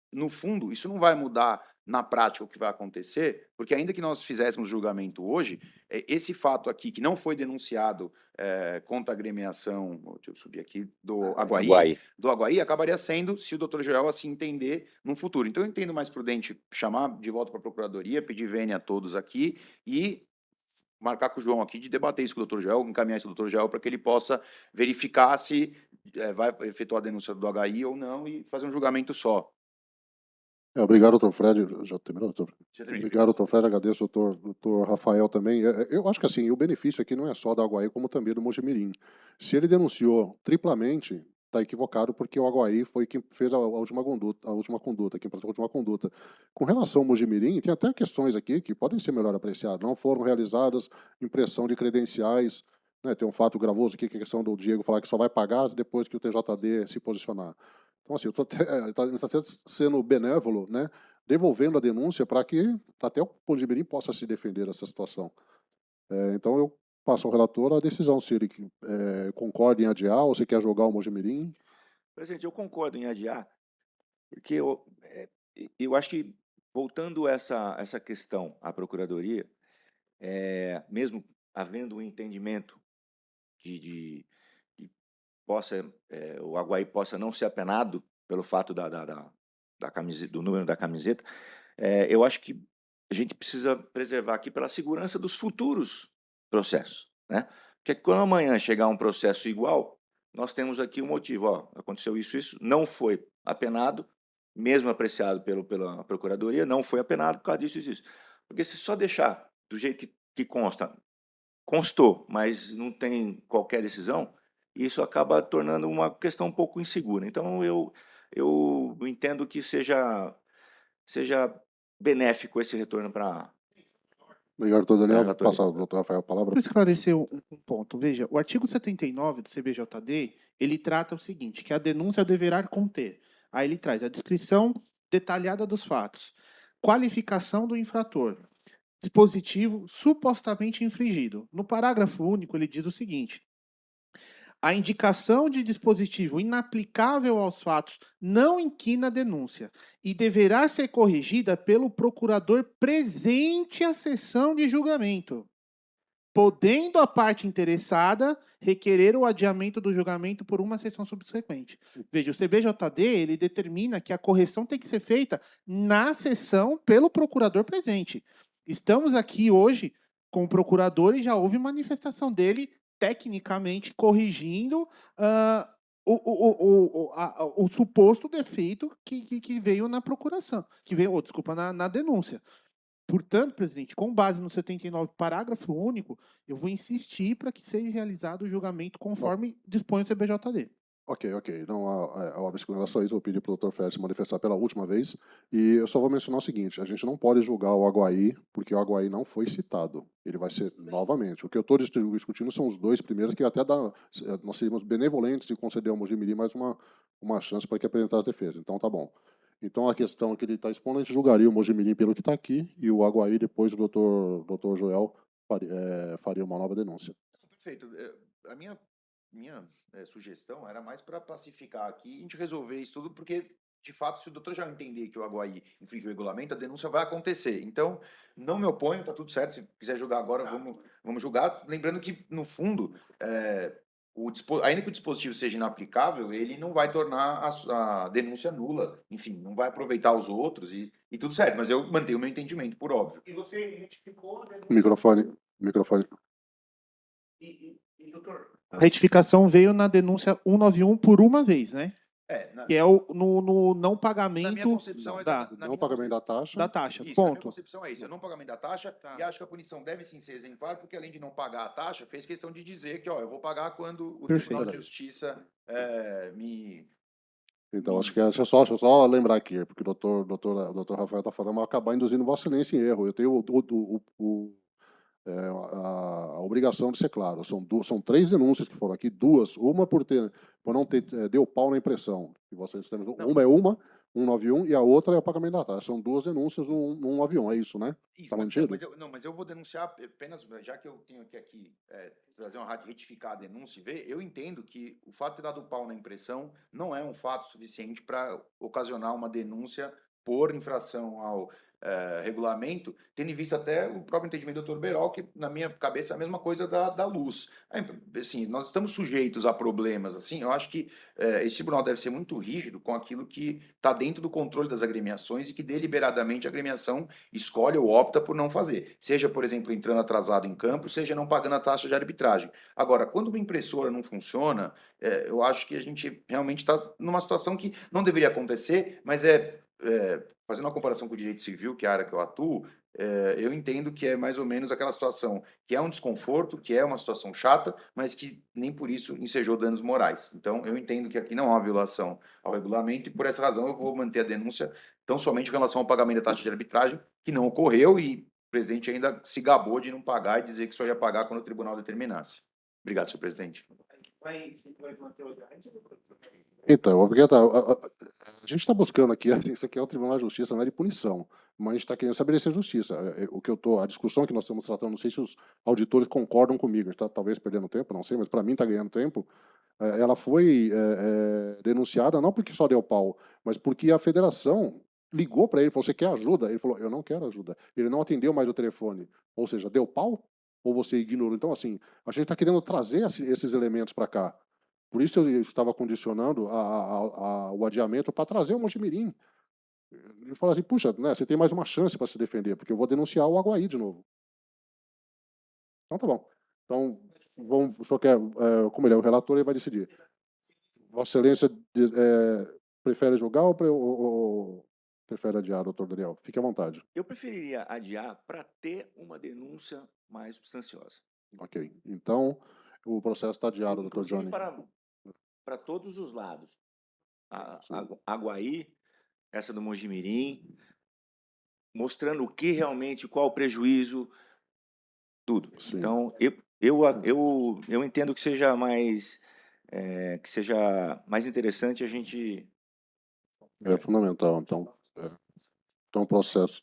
no fundo, isso não vai mudar na prática o que vai acontecer, porque ainda que nós fizéssemos julgamento hoje, esse fato aqui, que não foi denunciado contra a agremiação, deixa eu subir aqui, do Aguaí, acabaria sendo, se o doutor Joel assim entender, no futuro. Então, eu entendo mais prudente chamar de volta para a Procuradoria, pedir vênia a todos aqui e marcar com o João aqui de debater isso com o doutor Joel, encaminhar isso com o doutor Joel para que ele possa verificar se vai efetuar a denúncia do HI ou não e fazer um julgamento só. Obrigado, doutor Fred. Já terminou, doutor? Já terminei. Obrigado, doutor Fred. Agradeço, doutor Rafael também. Eu acho que assim, o benefício aqui não é só da Aguaí, como também do Mojimirim. Se ele denunciou triplamente, está equivocado, porque o Aguaí foi quem fez a última conduta, quem praticou a última conduta. Com relação ao Mojimirim, tem até questões aqui que podem ser melhor apreciadas. Não foram realizadas impressão de credenciais, né? Tem um fato gravoso aqui, que é a questão do Diego falar que só vai pagar depois que o TJD se posicionar. Então, assim, ele está sendo benévolo, né, devolvendo a denúncia para que até o Mojimirim possa se defender dessa situação. Então, eu passo ao relator a decisão, se ele concorda em adiar ou se quer jogar o Mojimirim. Presidente, eu concordo em adiar, porque eu acho que, voltando essa questão à Procuradoria, mesmo havendo um entendimento que o Aguaí possa não ser apenado pelo fato da camiseta, do número da camiseta, eu acho que a gente precisa preservar aqui pela segurança dos futuros processos, né? Porque quando amanhã chegar um processo igual, nós temos aqui um motivo, aconteceu isso, não foi apenado, mesmo apreciado pela Procuradoria, não foi apenado por causa disso. Porque se só deixar do jeito que constou, mas não tem qualquer decisão, isso acaba tornando uma questão um pouco insegura. Então, eu entendo que seja benéfico esse retorno para... Obrigado, doutor Daniel. Vou relatoria. passar ao doutor Rafael a palavra. Para esclarecer um ponto, veja, o artigo 79 do CBJD, ele trata o seguinte, que a denúncia deverá conter, aí ele traz a descrição detalhada dos fatos, qualificação do infrator, dispositivo supostamente infringido. No parágrafo único, ele diz o seguinte: a indicação de dispositivo inaplicável aos fatos não inquina a denúncia e deverá ser corrigida pelo procurador presente à sessão de julgamento, podendo a parte interessada requerer o adiamento do julgamento por uma sessão subsequente. Veja, o CBJD, ele determina que a correção tem que ser feita na sessão pelo procurador presente. Estamos aqui hoje com o procurador e já houve manifestação dele, tecnicamente, corrigindo o suposto defeito que veio na procuração, que veio, na denúncia. Portanto, presidente, com base no 79, parágrafo único, eu vou insistir para que seja realizado o julgamento conforme dispõe o CBJD. Ok. Não há óbvio com relação a isso. Eu vou pedir para o doutor Fred se manifestar pela última vez. E eu só vou mencionar o seguinte: a gente não pode julgar o Aguaí, porque o Aguaí não foi citado. Ele vai ser novamente. O que eu estou discutindo são os dois primeiros, que até nós seríamos benevolentes e conceder ao Mojimirim mais uma chance para que apresentasse a defesa. Então, tá bom. Então, a questão que ele está expondo, a gente julgaria o Mojimirim pelo que está aqui, e o Aguaí, depois o doutor Joel faria uma nova denúncia. Perfeito. A minha sugestão era mais para pacificar aqui e a gente resolver isso tudo, porque, de fato, se o doutor já entender que o Aguaí infringiu o regulamento, a denúncia vai acontecer. Então, não me oponho, está tudo certo. Se quiser julgar agora, vamos julgar. Lembrando que, no fundo, ainda que o dispositivo seja inaplicável, ele não vai tornar a denúncia nula. Enfim, não vai aproveitar os outros e tudo certo. Mas eu mantenho o meu entendimento, por óbvio. E você retificou a denúncia? Microfone. E doutor, A retificação veio na denúncia 191 por uma vez, né? Que é no não Na pagamento minha concepção, Não pagamento da taxa. da taxa. Isso, na minha Ponto. concepção é isso. Eu não pagamento da taxa Tá. e acho que a punição deve sim ser exemplar, porque além de não pagar a taxa, fez questão de dizer que, ó, eu vou pagar quando o Perfeito. Tribunal de Justiça me... Então, acho que deixa eu só lembrar aqui, porque o doutor Rafael está falando, mas acabar induzindo Vossa Excelência em erro. Eu tenho a obrigação de ser claro. São 3 denúncias que foram aqui, 2, uma por não ter deu pau na impressão. E vocês têm, uma é 191, e a outra é o pagamento da taxa. São 2 denúncias no 191, é isso, né? Isso, Tá mantido? mas eu vou denunciar apenas, já que eu tenho que aqui trazer uma retificar a denúncia e ver, eu entendo que o fato de ter dado pau na impressão não é um fato suficiente para ocasionar uma denúncia por infração ao regulamento, tendo em vista até o próprio entendimento do Dr. Berol, que na minha cabeça é a mesma coisa da luz. Assim, nós estamos sujeitos a problemas, assim, eu acho que esse tribunal deve ser muito rígido com aquilo que está dentro do controle das agremiações e que deliberadamente a agremiação escolhe ou opta por não fazer. Seja, por exemplo, entrando atrasado em campo, seja não pagando a taxa de arbitragem. Agora, quando uma impressora não funciona, eu acho que a gente realmente está numa situação que não deveria acontecer, mas fazendo uma comparação com o direito civil, que é a área que eu atuo, eu entendo que é mais ou menos aquela situação que é um desconforto, que é uma situação chata, mas que nem por isso ensejou danos morais. Então, eu entendo que aqui não há violação ao regulamento e, por essa razão, eu vou manter a denúncia tão somente com relação ao pagamento da taxa de arbitragem, que não ocorreu e o presidente ainda se gabou de não pagar e dizer que só ia pagar quando o tribunal determinasse. Obrigado, senhor presidente. Então, a gente está buscando aqui, isso aqui é o Tribunal de Justiça, não é de punição, mas a gente está querendo estabelecer justiça. A discussão que nós estamos tratando, não sei se os auditores concordam comigo, a gente está talvez perdendo tempo, não sei, mas para mim está ganhando tempo. Ela foi denunciada não porque só deu pau, mas porque a federação ligou para ele e falou: você quer ajuda? Ele falou: eu não quero ajuda. Ele não atendeu mais o telefone. Ou seja, deu pau ou você ignorou? Então, assim, a gente está querendo trazer esses elementos para cá. Por isso eu estava condicionando o adiamento para trazer o Mojimirim. Ele falou assim: puxa, né, você tem mais uma chance para se defender, porque eu vou denunciar o Aguaí de novo. Então tá bom. Então, o senhor quer, como ele é o relator, ele vai decidir. Vossa Excelência prefere julgar ou prefere adiar, doutor Daniel? Fique à vontade. Eu preferiria adiar para ter uma denúncia mais substanciosa. Ok. Então, o processo está adiado, doutor Inclusive Johnny. para todos os lados. Sim. Aguaí, essa do Mojimirim, mostrando o que realmente, qual o prejuízo, tudo. Sim. Então, eu entendo que seja mais interessante a gente... É fundamental, então. Então, o processo.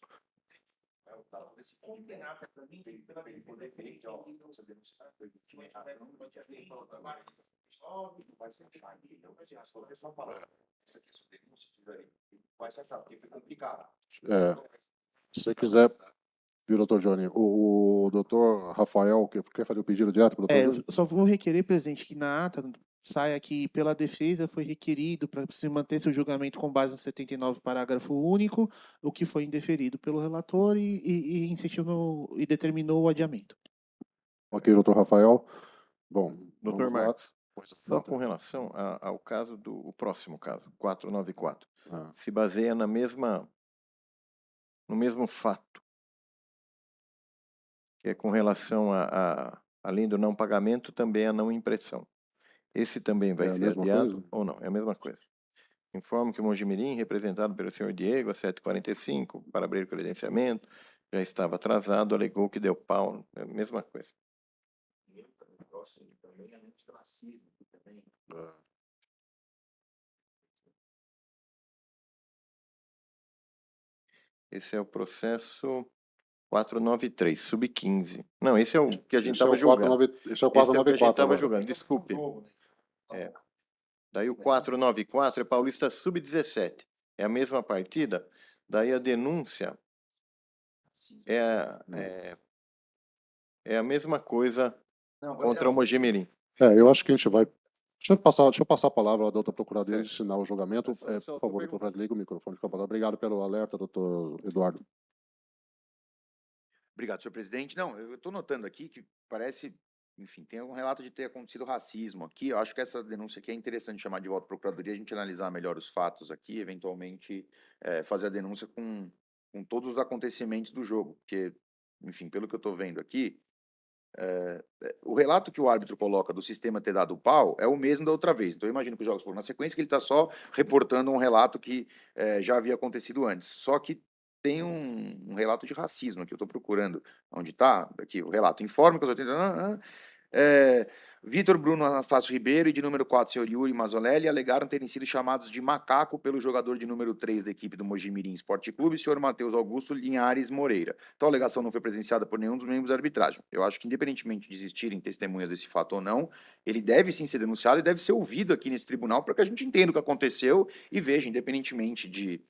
Se você quiser, viu, doutor Johnny? O doutor Rafael quer fazer o pedido direto para o doutor Johnny? Eu só vou requerer, presidente, que na ata saia que pela defesa foi requerido para se manter seu julgamento com base no 79, parágrafo único, o que foi indeferido pelo relator e insistiu e determinou o adiamento. Ok, doutor Rafael. Bom, Doutor vamos lá. Marcos, Pois, só doutor. com relação ao caso o próximo caso, 494, Ah, se baseia no mesmo fato, que é com relação além do não pagamento, também a não impressão. Esse também vai É a ser mesma adiado coisa? ou não? É a mesma coisa. Informo que o Mojimirim, representado pelo senhor Diego, às 7h45, para abrir o credenciamento, já estava atrasado, alegou que deu pau. É a mesma coisa. Esse é o processo 493, sub-15. Não, esse é o que a gente estava julgando. Esse é o Esse é o que a gente 494 estava agora. julgando, desculpe. Daí o 494 é Paulista sub-17. É a mesma partida. Daí a denúncia é a mesma coisa contra o Mojimirim. Eu acho que a gente vai. Deixa eu passar a palavra à doutora procuradora de ensinar o julgamento. Por favor, doutor Fred, liga o microfone. Obrigado pelo alerta, doutor Eduardo. Obrigado, senhor presidente. Não, eu estou notando aqui que parece enfim, tem um relato de ter acontecido racismo aqui. Eu acho que essa denúncia aqui é interessante chamar de volta à Procuradoria, a gente analisar melhor os fatos aqui, eventualmente fazer a denúncia com todos os acontecimentos do jogo, porque, enfim, pelo que eu estou vendo aqui, o relato que o árbitro coloca do sistema ter dado pau é o mesmo da outra vez. Então, eu imagino que os jogos foram na sequência, que ele está só reportando um relato que já havia acontecido antes. Só que tem um relato de racismo que eu estou procurando. Onde está? Aqui, o relato. Informe que os 80... Vitor Bruno Anastácio Ribeiro e de número 4, senhor Yuri Mazzolelli, alegaram terem sido chamados de macaco pelo jogador de número 3 da equipe do Mojimirim Esporte Clube, senhor Matheus Augusto Linhares Moreira. Tal alegação não foi presenciada por nenhum dos membros da arbitragem. Eu acho que, independentemente de existirem testemunhas desse fato ou não, ele deve sim ser denunciado e deve ser ouvido aqui nesse tribunal para que a gente entenda o que aconteceu e veja, independentemente de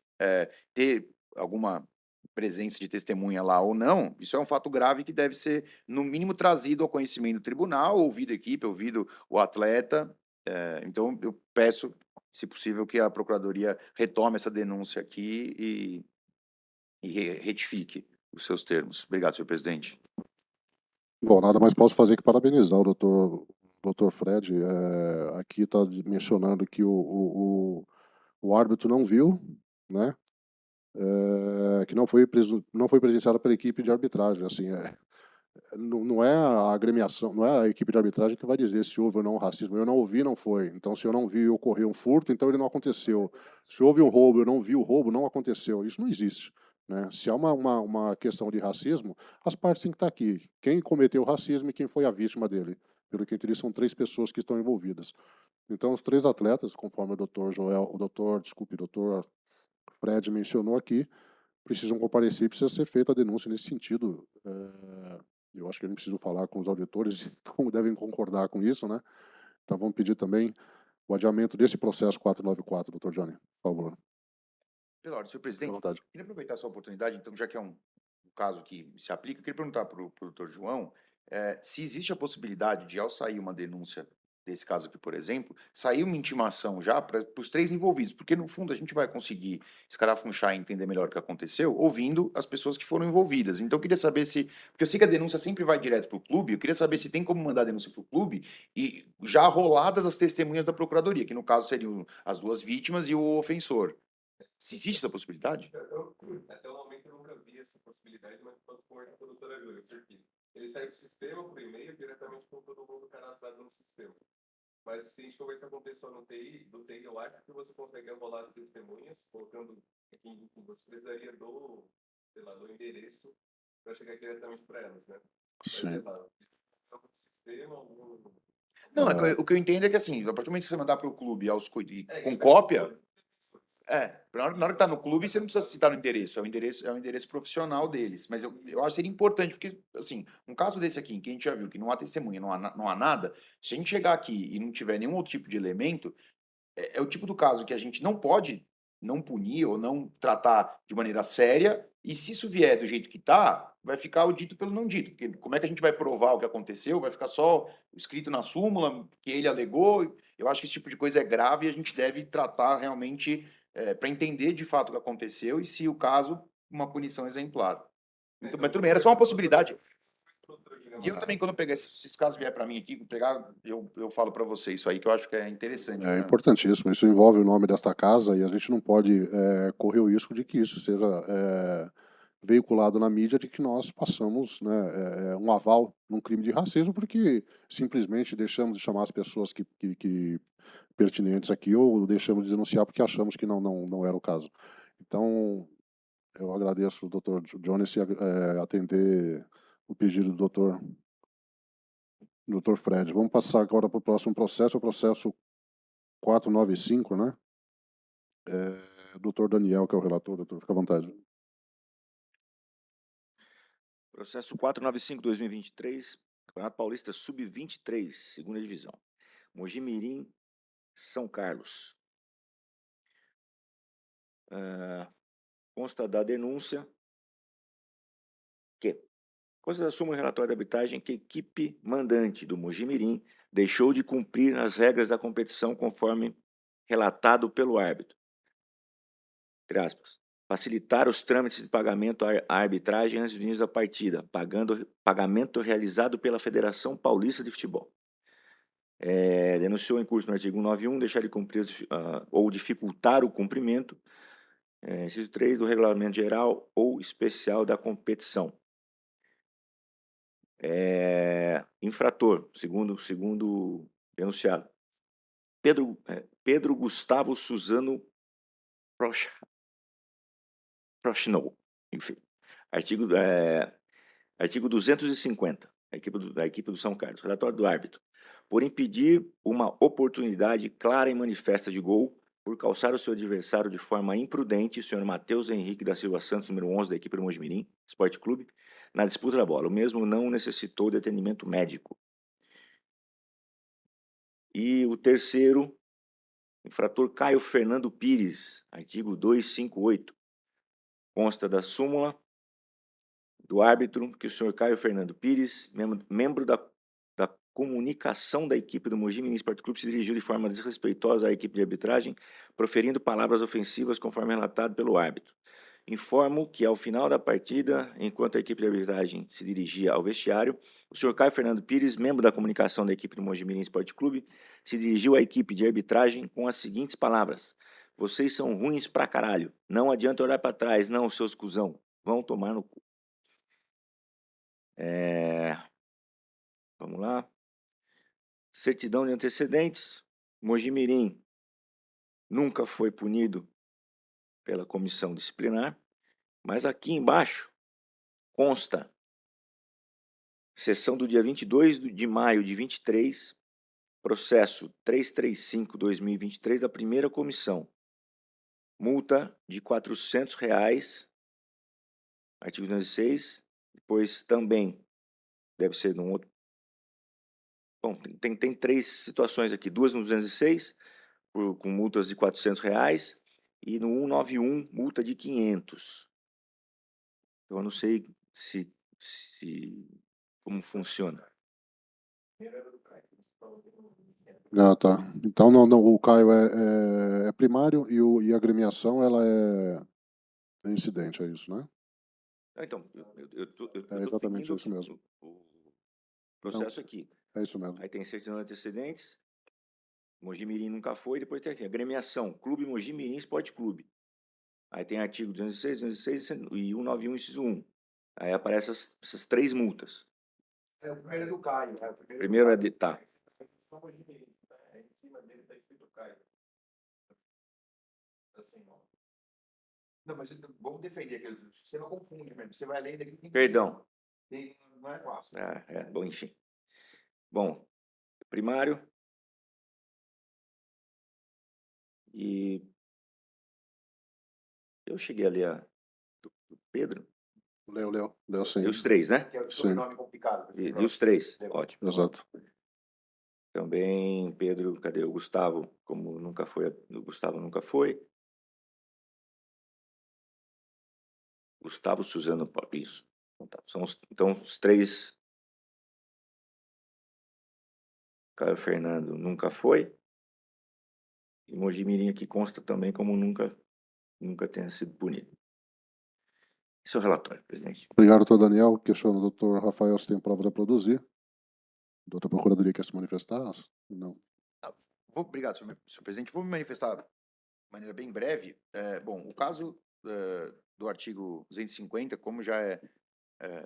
ter alguma presença de testemunha lá ou não, isso é um fato grave que deve ser, no mínimo, trazido ao conhecimento do tribunal, ouvido a equipe, ouvido o atleta. Então, eu peço, se possível, que a Procuradoria retome essa denúncia aqui e retifique os seus termos. Obrigado, senhor presidente. Bom, nada mais posso fazer que parabenizar o doutor Fred. Aqui está mencionando que o árbitro não viu, né? Que não foi presenciado pela equipe de arbitragem. Assim, não é a agremiação, não é a equipe de arbitragem que vai dizer se houve ou não racismo. Eu não ouvi, não foi. Então, se eu não vi ocorrer um furto, então ele não aconteceu. Se houve um roubo, eu não vi o roubo, não aconteceu. Isso não existe. Né? Se há uma questão de racismo, as partes têm que estar aqui. Quem cometeu o racismo e quem foi a vítima dele. Pelo que eu entendi, são 3 pessoas que estão envolvidas. Então, os 3 atletas, conforme o doutor Fred mencionou aqui, precisam comparecer e precisa ser feita a denúncia nesse sentido. Eu acho que eu nem preciso falar com os auditores como devem concordar com isso, né? Então vamos pedir também o adiamento desse processo 494, doutor Johnny, por favor. Pela ordem, senhor Fique à presidente, vontade. queria aproveitar essa oportunidade, então, já que é um caso que se aplica, eu queria perguntar para o doutor João se existe a possibilidade de, ao sair uma denúncia desse caso aqui, por exemplo, sair uma intimação já para os 3 envolvidos, porque, no fundo, a gente vai conseguir escarafunchar e entender melhor o que aconteceu ouvindo as pessoas que foram envolvidas. Então, eu queria saber se... Porque eu sei que a denúncia sempre vai direto para o clube, eu queria saber se tem como mandar a denúncia para o clube e já roladas as testemunhas da Procuradoria, que, no caso, seriam as 2 vítimas e o ofensor. Se existe essa possibilidade? Até o momento eu nunca vi essa possibilidade, mas posso conversar com a doutora Júlia, porque ele sai do sistema por e-mail diretamente com todo mundo cadastrado no sistema. Mas se a gente conversar com o pessoal do TI, eu acho que você consegue rolar as testemunhas, colocando aqui, você precisaria do endereço para chegar diretamente para elas, né? Mas, Sim. sei lá, algum sistema, Não, o que eu entendo é que, assim, a partir do momento que você mandar para o clube com vai cópia, ter na hora que está no clube, você não precisa citar o endereço, é o endereço profissional deles. Mas eu acho que seria importante, porque, assim, um caso desse aqui, em que a gente já viu que não há testemunha, não há nada, se a gente chegar aqui e não tiver nenhum outro tipo de elemento, é o tipo do caso que a gente não pode não punir ou não tratar de maneira séria, e se isso vier do jeito que está, vai ficar o dito pelo não dito, porque como é que a gente vai provar o que aconteceu? Vai ficar só escrito na súmula que ele alegou? Eu acho que esse tipo de coisa é grave e a gente deve tratar realmente para entender de fato o que aconteceu e, se o caso, uma punição exemplar. Então, mas tudo bem, era só uma possibilidade. E eu também, quando pegar esses casos vier para mim aqui, eu falo para você isso aí, que eu acho que é interessante. É importantíssimo. Isso envolve o nome desta casa e a gente não pode correr o risco de que isso seja veiculado na mídia de que nós passamos, né, um aval num crime de racismo porque simplesmente deixamos de chamar as pessoas que pertinentes aqui ou deixamos de denunciar porque achamos que não era o caso. Então, eu agradeço o doutor Jones atender o pedido do doutor Fred. Vamos passar agora para o próximo processo, o processo 495, né? Doutor Daniel, que é o relator, doutor, fica à vontade. Processo 495/2023, Campeonato Paulista Sub-23, segunda divisão. Mojimirim, São Carlos. Consta da denúncia que consta da súmula relatória de arbitragem que a equipe mandante do Mojimirim deixou de cumprir as regras da competição conforme relatado pelo árbitro. Entre aspas. facilitar os trâmites de pagamento à arbitragem antes do início da partida, pagamento realizado pela Federação Paulista de Futebol. Denunciou em curso no artigo 191 deixar de cumprir ou dificultar o cumprimento, inciso 3, do regulamento geral ou especial da competição. Infrator, segundo denunciado, Pedro Gustavo Suzano Prochnow, enfim. Artigo 250, da equipe do São Carlos. Relatório do árbitro. Por impedir uma oportunidade clara e manifesta de gol, por calçar o seu adversário de forma imprudente, o senhor Matheus Henrique da Silva Santos, número 11 da equipe do Mojimirim Esporte Clube, na disputa da bola. O mesmo não necessitou de atendimento médico. E o terceiro, infrator Caio Fernando Pires, artigo 258. Consta da súmula do árbitro que o senhor Caio Fernando Pires, membro da comunicação da equipe do Mojimirim Esporte Clube, se dirigiu de forma desrespeitosa à equipe de arbitragem, proferindo palavras ofensivas conforme relatado pelo árbitro. Informo que, ao final da partida, enquanto a equipe de arbitragem se dirigia ao vestiário, o senhor Caio Fernando Pires, membro da comunicação da equipe do Mojimirim Esporte Clube, se dirigiu à equipe de arbitragem com as seguintes palavras: vocês são ruins pra caralho, não adianta olhar pra trás, não, seus cuzão, vão tomar no cu. Vamos lá. Certidão de antecedentes. Mojimirim nunca foi punido pela comissão disciplinar, mas aqui embaixo consta sessão do dia 22 de maio de 23, processo 335/2023 da primeira comissão. Multa de R$ 400, artigo 206, depois também deve ser num outro. Bom, tem três situações aqui, duas no 206, com multas de R$ 400, e no 191, multa de 500. Então, eu não sei como funciona. Tá. Então, não, o Caio é primário e a agremiação ela é incidente, é isso, né? Então, eu tô exatamente seguindo isso mesmo. o processo aqui. É isso mesmo. Aí tem certidão de antecedentes, Mojimirim nunca foi, depois tem aqui, agremiação, Clube Mojimirim Esporte Clube. Aí tem artigo 206, 206 e 191, inciso 1. Aí aparecem essas três multas. O primeiro é do Caio. Primeiro é de... Tá. Em cima dele está escrito Caio. Assim, ó. Não, mas vamos defender aquele. Você não confunde mesmo. Você vai lendo aqui. Perdão. Não é fácil. Bom, enfim. Bom, primário. E eu cheguei ali do Pedro. Leu sim. E os três, né? Que é o sobrenome complicado. E os três, Leu. ótimo. Exato. Também, Pedro, cadê o Gustavo? Como nunca foi, o Gustavo nunca foi. Gustavo Suzano, isso. Então, os três. Caio Fernando nunca foi. E Mojimirim aqui consta também como nunca tenha sido punido. Esse é o relatório, presidente. Obrigado, doutor Daniel. Questiono o doutor Rafael se tem prova a produzir. Doutor Procuradoria quer se manifestar? Não. Obrigado, senhor presidente. Vou me manifestar de maneira bem breve. Bom, o caso do artigo 250, como já é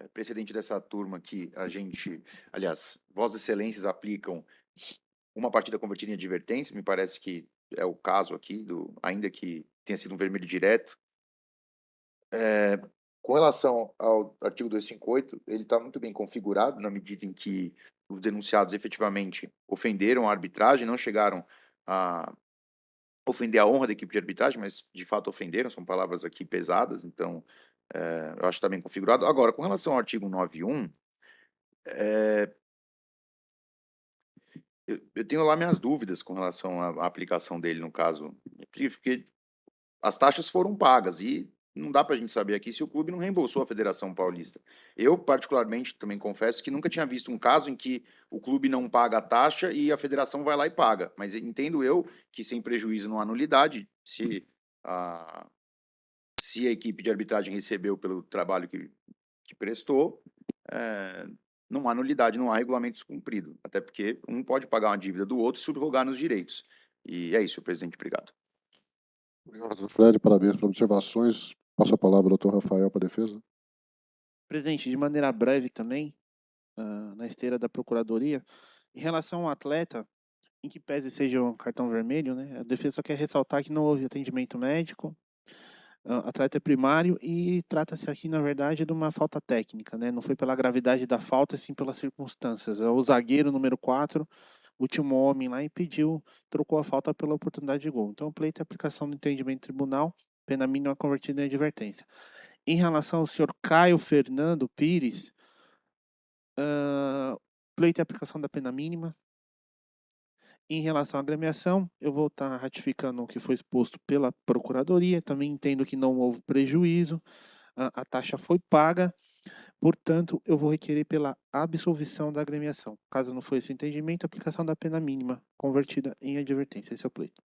precedente dessa turma que a gente, aliás, Vossas Excelências aplicam uma partida convertida em advertência, me parece que é o caso aqui, ainda que tenha sido um vermelho direto. Com relação ao artigo 258, ele está muito bem configurado na medida em que os denunciados efetivamente ofenderam a arbitragem, não chegaram a ofender a honra da equipe de arbitragem, mas de fato ofenderam, são palavras aqui pesadas, então eu acho que está bem configurado. Agora, com relação ao artigo 191, eu tenho lá minhas dúvidas com relação à aplicação dele no caso, porque as taxas foram pagas e não dá para a gente saber aqui se o clube não reembolsou a Federação Paulista. Eu, particularmente, também confesso que nunca tinha visto um caso em que o clube não paga a taxa e a federação vai lá e paga. Mas entendo eu que, sem prejuízo, não há nulidade, se se a equipe de arbitragem recebeu pelo trabalho que prestou, não há nulidade, não há regulamento descumprido. Até porque um pode pagar uma dívida do outro e subrogar nos direitos. E é isso, presidente. Obrigado. Obrigado, doutor Fred. Parabéns pelas observações. Passo a palavra ao doutor Rafael para a defesa. Presidente, de maneira breve também, na esteira da Procuradoria, em relação ao atleta, em que pese seja um cartão vermelho, né, a defesa só quer ressaltar que não houve atendimento médico, atleta é primário e trata-se aqui, na verdade, de uma falta técnica, né, não foi pela gravidade da falta, sim pelas circunstâncias. O zagueiro número 4, último homem lá, impediu, trocou a falta pela oportunidade de gol. Então, o pleito é aplicação do entendimento do tribunal, pena mínima convertida em advertência. Em relação ao senhor Caio Fernando Pires, pleito é aplicação da pena mínima. Em relação à agremiação, eu vou estar ratificando o que foi exposto pela Procuradoria. Também entendo que não houve prejuízo, a taxa foi paga, portanto, eu vou requerer pela absolvição da agremiação. Caso não for esse entendimento, aplicação da pena mínima convertida em advertência. Esse é o pleito.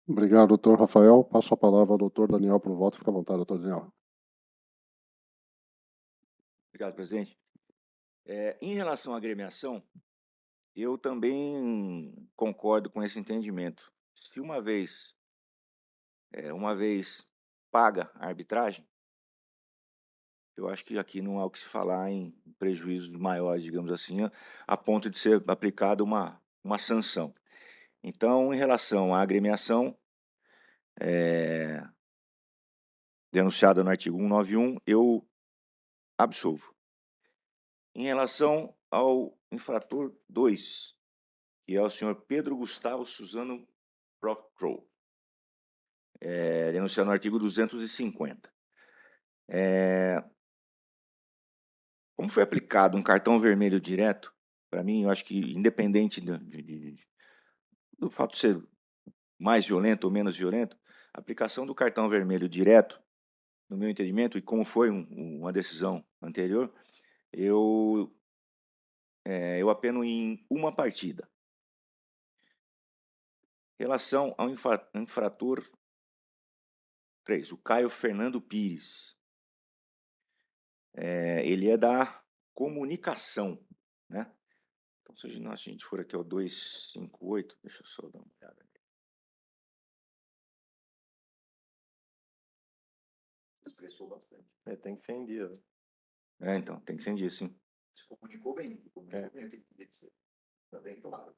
Obrigado, doutor Rafael. Passo a palavra ao doutor Daniel para o voto. Fica à vontade, doutor Daniel. Obrigado, presidente. Em relação à agremiação, eu também concordo com esse entendimento. Se uma vez paga a arbitragem, eu acho que aqui não há o que se falar em prejuízos maiores, digamos assim, a ponto de ser aplicada uma sanção. Então, em relação à agremiação, denunciada no artigo 191, eu absolvo. Em relação ao infrator 2, que é o senhor Pedro Gustavo Suzano Procro, denunciado no artigo 250. Como foi aplicado um cartão vermelho direto, para mim, eu acho que independente do fato de ser mais violento ou menos violento, a aplicação do cartão vermelho direto, no meu entendimento, e como foi uma decisão anterior, eu apeno em uma partida. Em relação ao infrator 3, o Caio Fernando Pires, ele é da comunicação, né? Então, se a gente for aqui ao 258, deixa eu só dar uma olhada. Expressou bastante. Tem que ser em dia. Então, tem que ser disso, sim. Se comunicou bem. Está bem claro.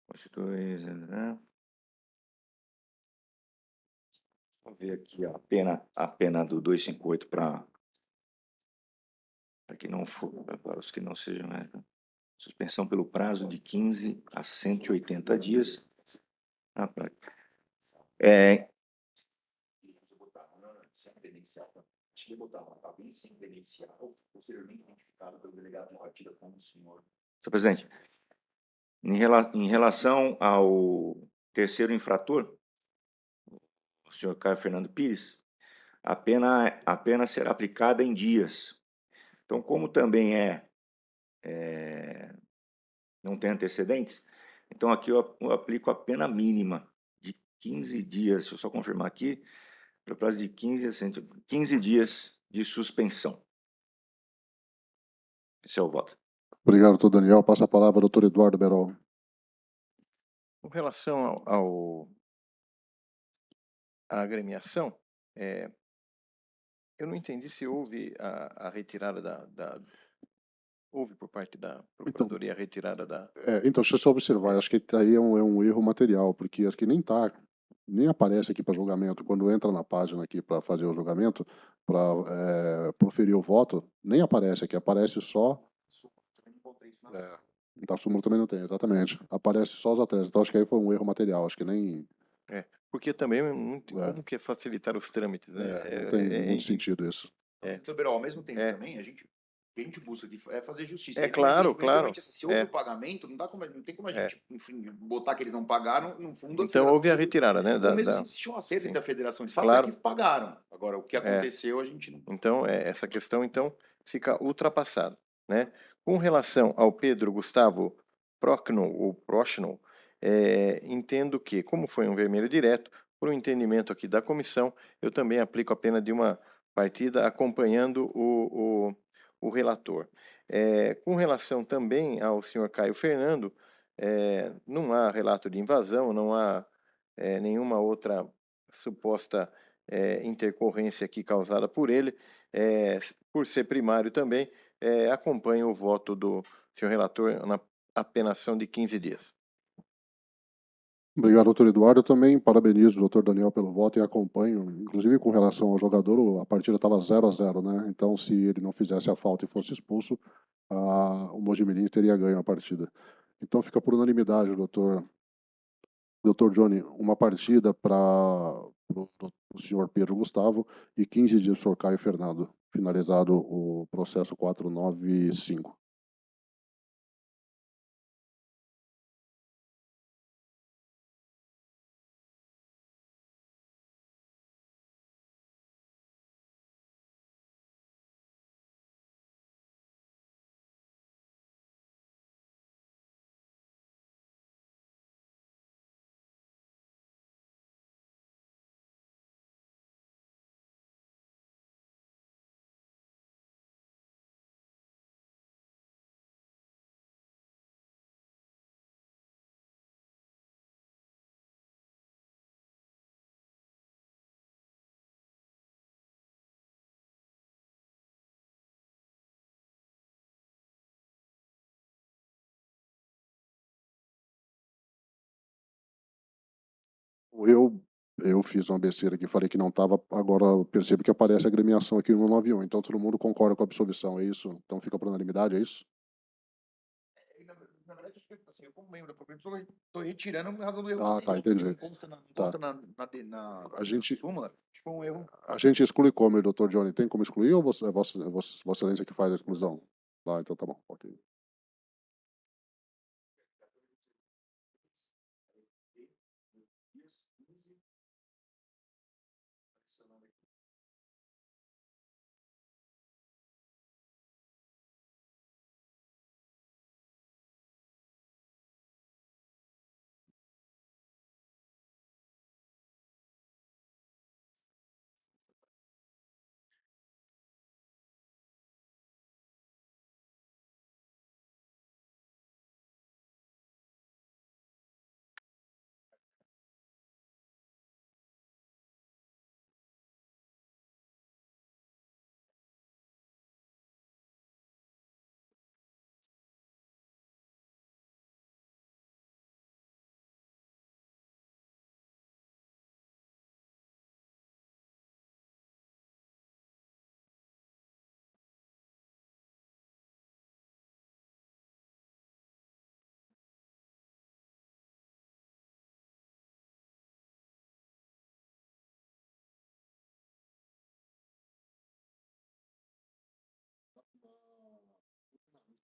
Constitui, né? Vamos ver aqui a pena do 258 para que não for, para os que não sejam, né? Suspensão pelo prazo de 15 a 180 dias. Acho que ele botava, está bem sem credencial, posteriormente identificado pelo delegado de partida como o senhor. Senhor presidente, em relação ao terceiro infrator, o senhor Caio Fernando Pires, a pena será aplicada em dias. Então, como também não tem antecedentes, então aqui eu aplico a pena mínima de 15 dias, deixa eu só confirmar aqui, para o prazo de 15 dias de suspensão. Esse é o voto. Obrigado, doutor Daniel. Passo a palavra ao doutor Eduardo Berol. Com relação à agremiação, eu não entendi se houve a retirada houve por parte da Procuradoria a retirada da... Então, deixa eu só observar. Acho que aí é um erro material, porque acho que nem aparece aqui para julgamento. Quando entra na página aqui para fazer o julgamento, para proferir o voto, nem aparece aqui. Aparece só... Então, a súmula também não tem, exatamente. Aparece só os atletas. Então, acho que aí foi um erro material. Acho que nem... Porque também como que é facilitar os trâmites, né? não tem muito sentido isso. Então, Berol, ao mesmo tempo também, a gente busca aqui fazer justiça. Claro. Assim, se houve o pagamento, não tem como a gente, enfim, botar que eles não pagaram, no fundo... Então houve a retirada, né? Ou mesmo se existe um acerto entre a federação, eles falam que pagaram. Agora, o que aconteceu, a gente não... Então, essa questão, fica ultrapassada, né? Com relação ao Pedro Gustavo Prochnow, entendo que, como foi um vermelho direto, por um entendimento aqui da comissão, eu também aplico a pena de uma partida acompanhando o relator. Com relação também ao senhor Caio Fernando, não há relato de invasão, não há nenhuma outra suposta intercorrência aqui causada por ele. Por ser primário também, acompanho o voto do senhor relator na apenação de 15 dias. Obrigado, doutor Eduardo. Eu também parabenizo o doutor Daniel pelo voto e acompanho, inclusive com relação ao jogador, a partida estava 0-0, né? Então, se ele não fizesse a falta e fosse expulso, o Mojimirim teria ganho a partida. Então, fica por unanimidade, doutor Johnny, uma partida para o senhor Pedro Gustavo e 15 dias para o senhor Caio Fernando, finalizado o processo 495. Eu fiz uma besteira aqui, falei que não estava, agora eu percebo que aparece a agremiação aqui no 91, então todo mundo concorda com a absolvição, é isso? Então fica por unanimidade, é isso? Na verdade, acho que assim, eu como membro da propriedade estou retirando em razão do erro. Tá, entendi. Não consta na A gente, súmula, tipo um erro. a gente exclui como, doutor Johnny? Tem como excluir ou é Vossa Excelência que faz a exclusão? Então tá bom, ok.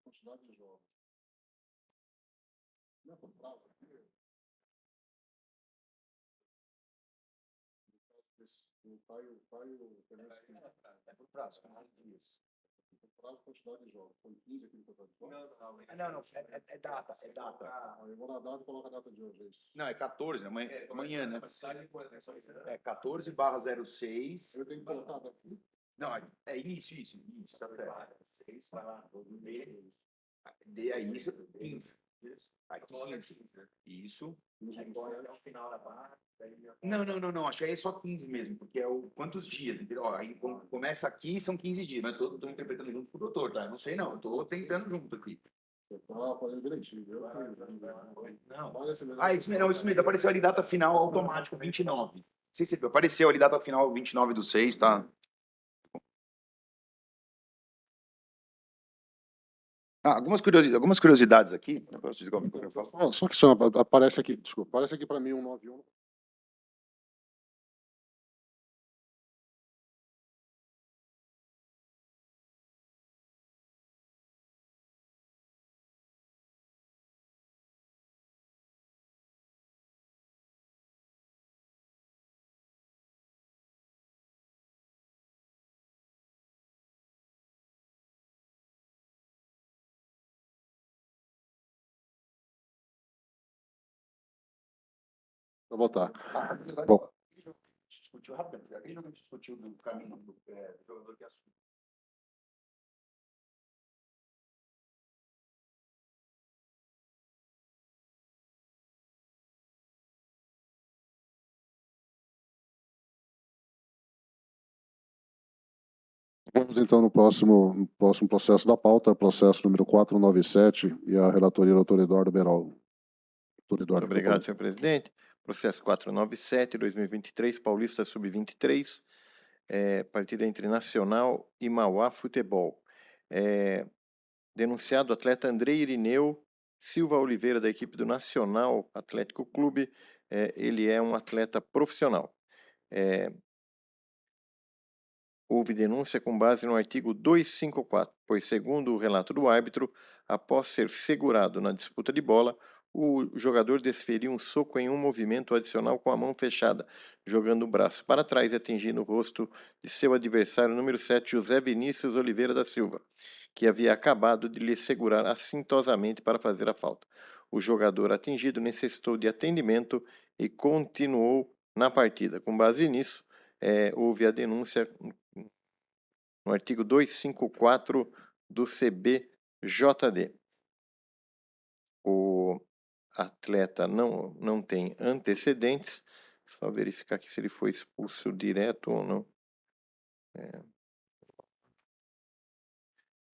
Quantidade de jogos. Não é por prazo aqui? O Caio é por prazo, 15 dias. Por prazo, quantidade de jogos. Foi 15 aqui no total de jogos? Não, é data. Eu vou na data e coloco a data de hoje, é isso? Não, é 14, amanhã, né? É 14/06. Eu tenho que colocar a data aqui? Não, é início, tá certo. Dê aí isso, 15. Aqui, 15. Isso. Não, acho que aí é só 15 mesmo, porque é o quantos dias, entendeu? Ó, aí começa aqui, são 15 dias, mas tô interpretando junto com o doutor, tá? Não sei não, eu tô tentando junto aqui. Eu tô fazendo direitinho, viu? Não. Isso mesmo, apareceu ali data final automático, 29. Não sei se apareceu ali data final 29/6, tá? Algumas curiosidades aqui. Só que só aparece aqui, desculpa, aparece aqui para mim 191. Para votar. Bom, discutiu rapidamente. Aquele jogo a gente discutiu do caminho do jogador que assume. Vamos então no próximo processo da pauta, processo número 497, e a relatoria do doutor Eduardo Berol. Doutor Eduardo, Obrigado, senhor presidente. Processo 497, 2023, Paulista Sub-23, partida entre Nacional e Mauá Futebol. Denunciado atleta Andrei Irineu Silva Oliveira, da equipe do Nacional Atlético Clube. Ele é um atleta profissional. Houve denúncia com base no artigo 254, pois, segundo o relato do árbitro, após ser segurado na disputa de bola, o jogador desferiu um soco em um movimento adicional com a mão fechada, jogando o braço para trás e atingindo o rosto de seu adversário número 7, José Vinícius Oliveira da Silva, que havia acabado de lhe segurar acintosamente para fazer a falta. O jogador atingido necessitou de atendimento e continuou na partida. Com base nisso, houve a denúncia no artigo 254 do CBJD. O atleta não tem antecedentes, só verificar aqui se ele foi expulso direto ou não.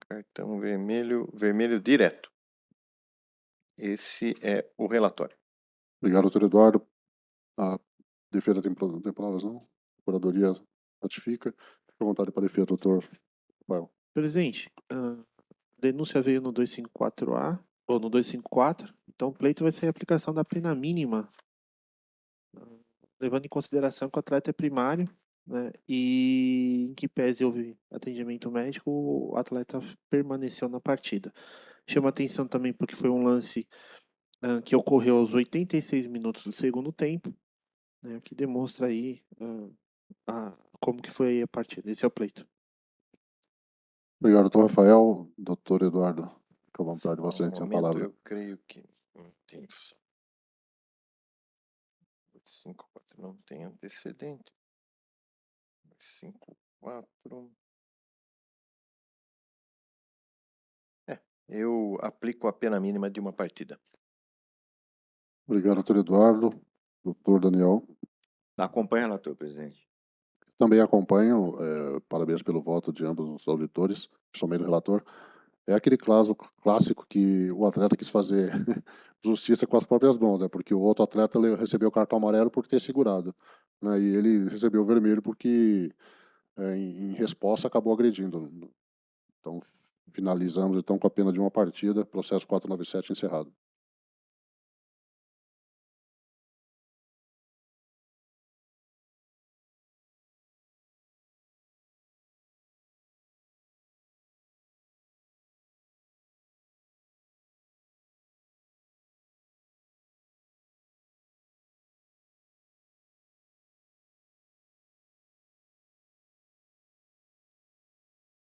Cartão vermelho direto. Esse é o relatório. Obrigado, doutor Eduardo. A defesa tem provas, não? A Procuradoria ratifica. Fica à vontade para a defesa, doutor Rafael. Presidente, a denúncia veio no 254A, ou no 254, então o pleito vai ser a aplicação da pena mínima, levando em consideração que o atleta é primário, né, e em que pese houve atendimento médico, o atleta permaneceu na partida. Chama atenção também porque foi um lance que ocorreu aos 86 minutos do segundo tempo, né, que demonstra aí como que foi a partida. Esse é o pleito. Obrigado, doutor Rafael. Doutor Eduardo, fica à vontade, você Um tem a momento, palavra. eu creio que não tem 54 não tem antecedente. 54. Eu aplico a pena mínima de uma partida. Obrigado, doutor Eduardo. Doutor Daniel. Acompanha, relator, presidente. Também acompanho, parabéns pelo voto de ambos os auditores, principalmente o relator. É aquele clássico que o atleta quis fazer justiça com as próprias mãos, né? Porque o outro atleta recebeu o cartão amarelo por ter segurado, né? E ele recebeu o vermelho porque, em resposta, acabou agredindo. Então, finalizamos então com a pena de uma partida, processo 497 encerrado.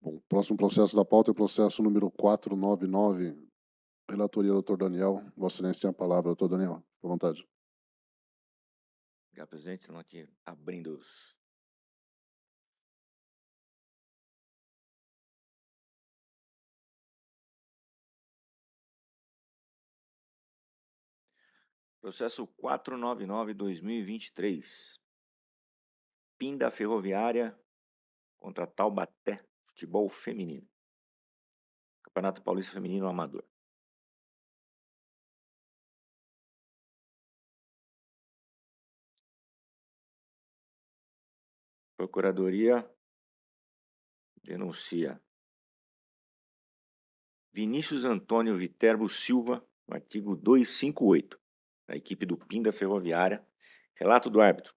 Bom, próximo processo da pauta é o processo número 499. Relatoria, doutor Daniel. Vossa Excelência tem a palavra, doutor Daniel. Fique à vontade. Obrigado, presidente. Estamos aqui abrindo os... Processo 499/2023. Pinda Ferroviária contra Taubaté Futebol Feminino. Campeonato Paulista Feminino Amador. Procuradoria denuncia Vinícius Antônio Viterbo Silva, no artigo 258, da equipe do Pinda Ferroviária. Relato do árbitro.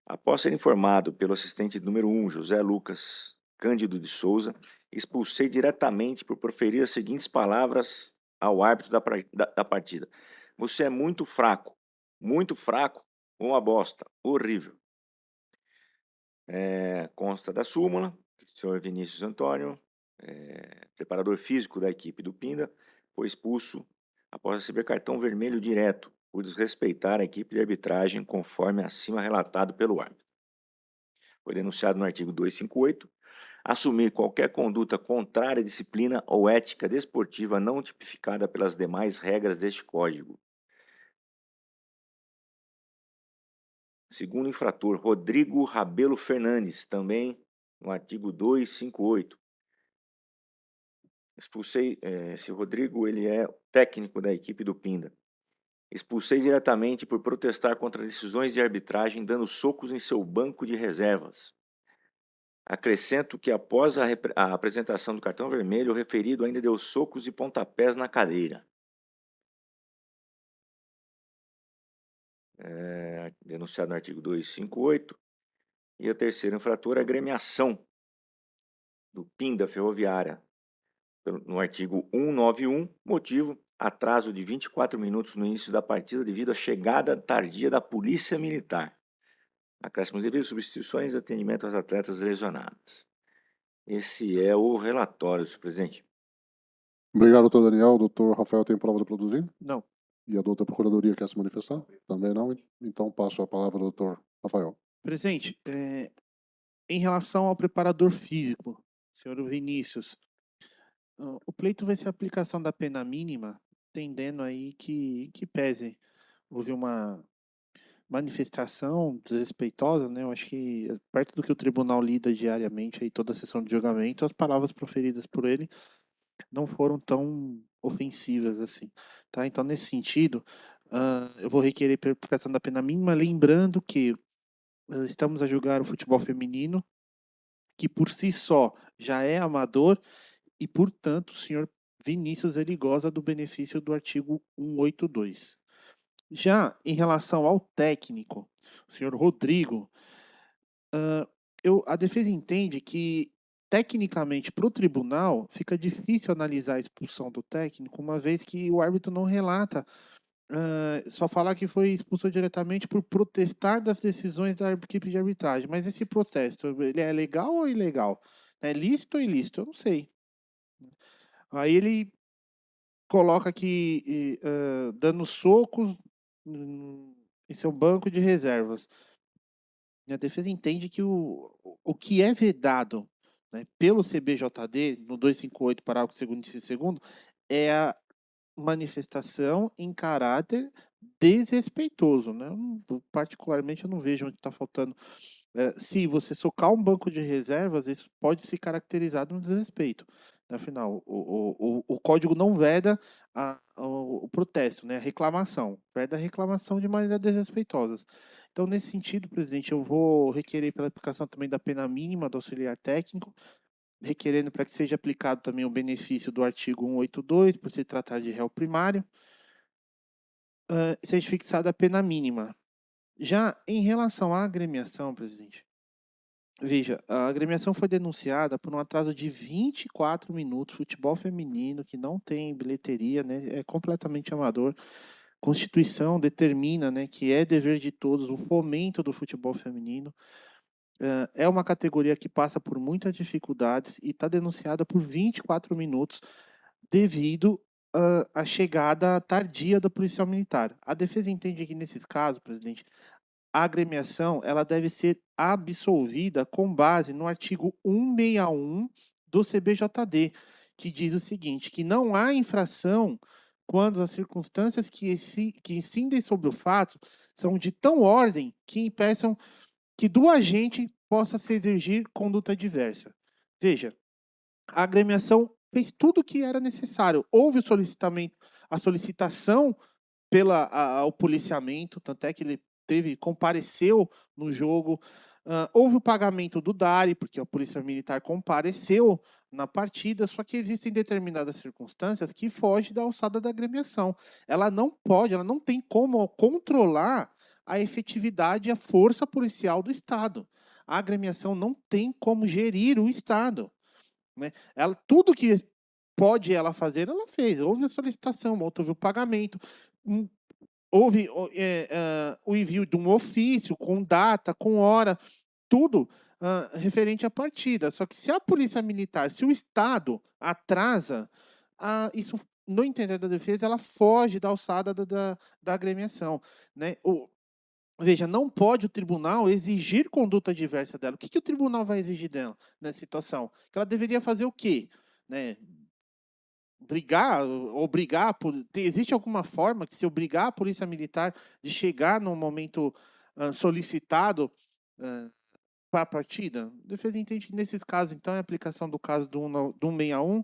Após ser informado pelo assistente número 1, José Lucas Cândido de Souza, expulsei diretamente por proferir as seguintes palavras ao árbitro da partida. Você é muito fraco, uma bosta, horrível. Consta da súmula, que o senhor Vinícius Antônio, preparador físico da equipe do Pinda, foi expulso após receber cartão vermelho direto por desrespeitar a equipe de arbitragem, conforme acima relatado pelo árbitro. foi denunciado no artigo 258, assumir qualquer conduta contrária à disciplina ou ética desportiva não tipificada pelas demais regras deste Código. Segundo infrator, Rodrigo Rabelo Fernandes, também no artigo 258. Expulsei, esse Rodrigo, ele é técnico da equipe do Pinda. Expulsei diretamente por protestar contra decisões de arbitragem, dando socos em seu banco de reservas. Acrescento que após a apresentação do cartão vermelho, o referido ainda deu socos e pontapés na cadeira. Denunciado no artigo 258. E a terceira infratora, agremiação do Pinda Ferroviária, no artigo 191, motivo, atraso de 24 minutos no início da partida devido à chegada tardia da Polícia Militar. Acréscimos devidos, substituições e atendimento às atletas lesionadas. Esse é o relatório, senhor presidente. Obrigado, doutor Daniel. Doutor Rafael tem prova de produzir? Não. E a doutora Procuradoria quer se manifestar? Também não? Então passo a palavra ao doutor Rafael. Presidente, em relação ao preparador físico, senhor Vinícius, o pleito vai ser a aplicação da pena mínima, entendendo aí que pese. Houve uma manifestação desrespeitosa, né? Eu acho que perto do que o tribunal lida diariamente aí toda a sessão de julgamento, as palavras proferidas por ele não foram tão ofensivas assim, tá? Então, nesse sentido, eu vou requerer a aplicação da pena mínima, lembrando que estamos a julgar o futebol feminino, que por si só já é amador e, portanto, o senhor Vinícius ele goza do benefício do artigo 182. Já em relação ao técnico, o senhor Rodrigo, a defesa entende que, tecnicamente, para o tribunal, fica difícil analisar a expulsão do técnico, uma vez que o árbitro não relata, só falar que foi expulso diretamente por protestar das decisões da equipe de arbitragem. Mas esse protesto, ele é legal ou ilegal? É lícito ou ilícito? Eu não sei. Aí ele coloca aqui, dando socos em seu banco de reservas. A defesa entende que o que é vedado, né, pelo CBJD, no 258, parágrafo 2º e 2º, é a manifestação em caráter desrespeitoso. Né? Particularmente, eu não vejo onde está faltando. Se você socar um banco de reservas, isso pode se caracterizar no desrespeito. Afinal, o código não veda o protesto, né? A reclamação. Veda a reclamação de maneira desrespeitosa. Então, nesse sentido, presidente, eu vou requerer pela aplicação também da pena mínima do auxiliar técnico, requerendo para que seja aplicado também o benefício do artigo 182, por se tratar de réu primário, seja fixada a pena mínima. Já em relação à agremiação, presidente, veja, a agremiação foi denunciada por um atraso de 24 minutos, futebol feminino, que não tem bilheteria, né, é completamente amador. Constituição determina, né, que é dever de todos o fomento do futebol feminino. É uma categoria que passa por muitas dificuldades e está denunciada por 24 minutos devido à chegada tardia da policial militar. A defesa entende que, nesse caso, presidente, a agremiação ela deve ser absolvida com base no artigo 161 do CBJD, que diz o seguinte, que não há infração quando as circunstâncias que incidem sobre o fato são de tão ordem que impeçam que do agente possa se exigir conduta diversa. Veja, a agremiação fez tudo o que era necessário. Houve a solicitação ao policiamento, tanto é que ele compareceu no jogo. Houve o pagamento do DARI, porque a Polícia Militar compareceu na partida, só que existem determinadas circunstâncias que fogem da alçada da agremiação. Ela não tem como controlar a efetividade e a força policial do Estado. A agremiação não tem como gerir o Estado. Né? Tudo que pode ela fazer, ela fez. Houve a solicitação, houve o pagamento, houve o envio de um ofício com data, com hora, tudo referente à partida. Só que se a Polícia Militar, se o Estado atrasa, isso, no entender da defesa, ela foge da alçada da agremiação. Né? Veja, não pode o tribunal exigir conduta diversa dela. O que o tribunal vai exigir dela nessa situação? Que ela deveria fazer o quê? Né? Obrigar, existe alguma forma que se obrigar a polícia militar de chegar no momento solicitado para a partida? A defesa entende que nesses casos, então, é a aplicação do caso do 161,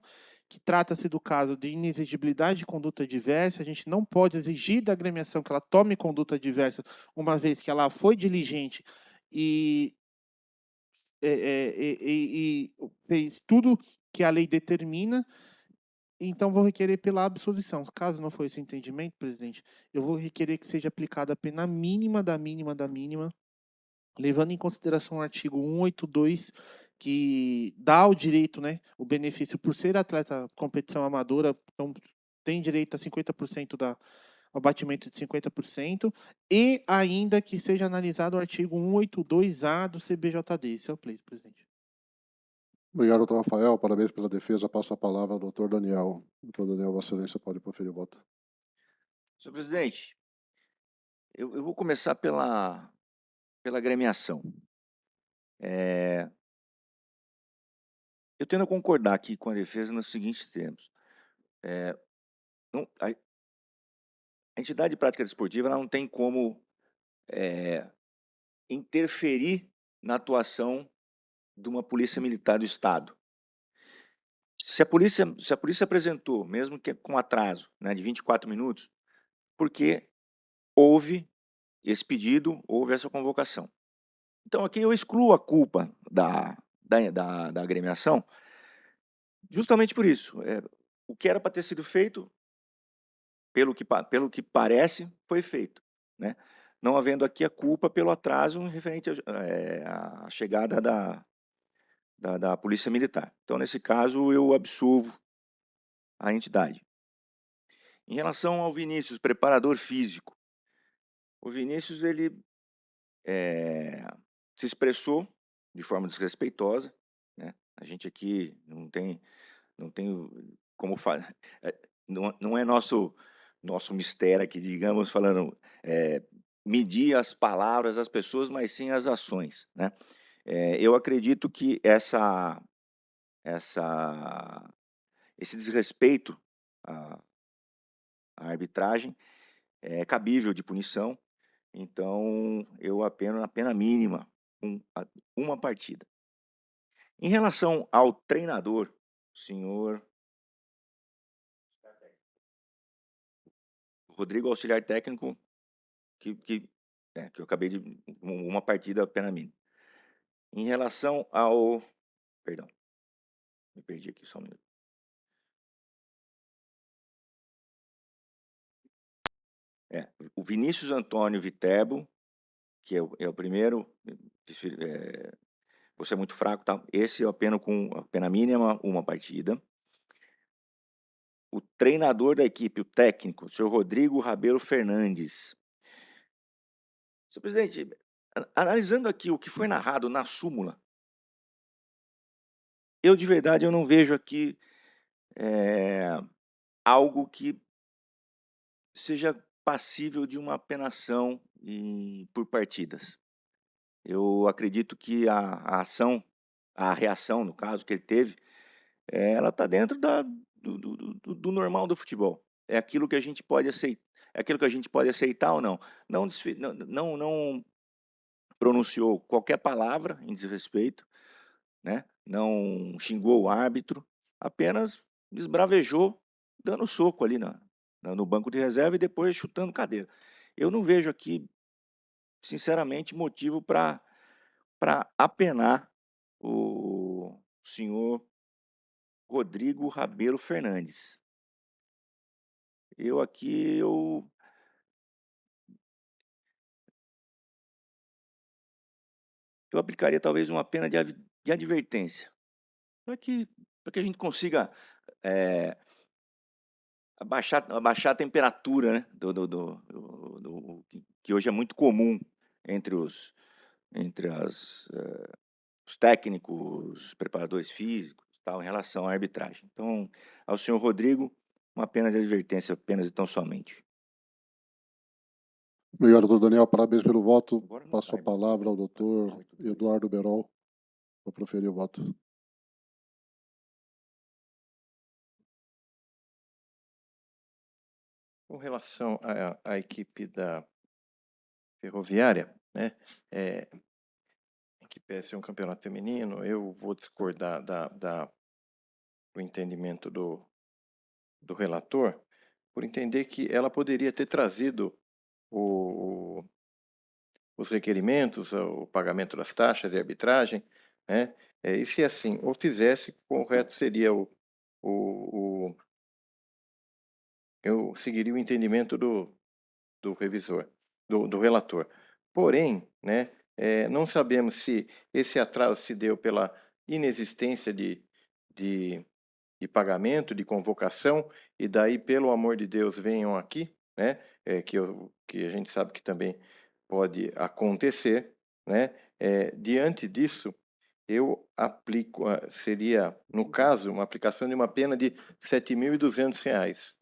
que trata-se do caso de inexigibilidade de conduta diversa. A gente não pode exigir da agremiação que ela tome conduta diversa, uma vez que ela foi diligente e fez tudo que a lei determina. Então, vou requerer pela absolvição. Caso não for esse entendimento, presidente, eu vou requerer que seja aplicada a pena mínima da mínima da mínima, levando em consideração o artigo 182, que dá o direito, né, o benefício por ser atleta competição amadora, então tem direito a 50% ao batimento de 50%, e ainda que seja analisado o artigo 182A do CBJD. Esse é o pleito, presidente. Obrigado, doutor Rafael. Parabéns pela defesa. Passo a palavra ao doutor Daniel. Doutor Daniel, Vossa Excelência pode proferir o voto. Senhor presidente, eu vou começar pela agremiação. Eu tendo a concordar aqui com a defesa nos seguintes termos. A entidade de prática desportiva ela não tem como interferir na atuação de uma polícia militar do Estado. Se a polícia apresentou, mesmo que com atraso, né, de 24 minutos, porque houve esse pedido, houve essa convocação. Então, aqui eu excluo a culpa da agremiação, justamente por isso. O que era para ter sido feito, pelo que parece, foi feito, né? Não havendo aqui a culpa pelo atraso referente à chegada da Polícia Militar. Então, nesse caso, eu absolvo a entidade. Em relação ao Vinícius, preparador físico, o Vinícius ele se expressou de forma desrespeitosa, né? A gente aqui não tem como falar, não é nosso mistério aqui, digamos, falando, medir as palavras das pessoas, mas sim as ações, né? Eu acredito que esse desrespeito à arbitragem é cabível de punição, então eu apeno a pena mínima, uma partida. Em relação ao treinador, senhor Rodrigo, auxiliar técnico, que eu acabei de uma partida pena mínima. Em relação ao, perdão, me perdi aqui só um minuto. O Vinícius Antônio Viterbo, que é o primeiro, você é muito fraco, tá? Esse eu apeno com a pena mínima, uma partida. O treinador da equipe, o técnico, o senhor Rodrigo Rabelo Fernandes. Senhor presidente, analisando aqui o que foi narrado na súmula, eu de verdade eu não vejo aqui algo que seja passível de uma apenação por partidas. Eu acredito que a reação, no caso, que ele teve, ela está dentro do normal do futebol. É aquilo que a gente pode aceitar, ou não. Não pronunciou qualquer palavra em desrespeito, né? Não xingou o árbitro, apenas esbravejou, dando soco ali no banco de reserva e depois chutando cadeira. Eu não vejo aqui, sinceramente, motivo para apenar o senhor Rodrigo Rabelo Fernandes. Eu aplicaria talvez uma pena de advertência, para que a gente consiga abaixar a temperatura, né, que hoje é muito comum entre os técnicos, preparadores físicos, tal, em relação à arbitragem. Então, ao senhor Rodrigo, uma pena de advertência apenas e tão somente. Obrigado, doutor Daniel. Parabéns pelo voto. Agora não Passo a cai, palavra ao doutor muito bem. Eduardo Berol para proferir o voto. Com relação à equipe da Ferroviária, né, a equipe é ser um campeonato feminino, eu vou discordar do entendimento do relator, por entender que ela poderia ter trazido os requerimentos, o pagamento das taxas de arbitragem, né, e se assim o fizesse, correto seria eu seguiria o entendimento do revisor, do relator. Porém, né, não sabemos se esse atraso se deu pela inexistência de pagamento, de convocação, e daí, pelo amor de Deus, venham aqui, né, que a gente sabe que também pode acontecer, né, diante disso, eu aplico, seria, no caso, uma aplicação de uma pena de R$ 7.200.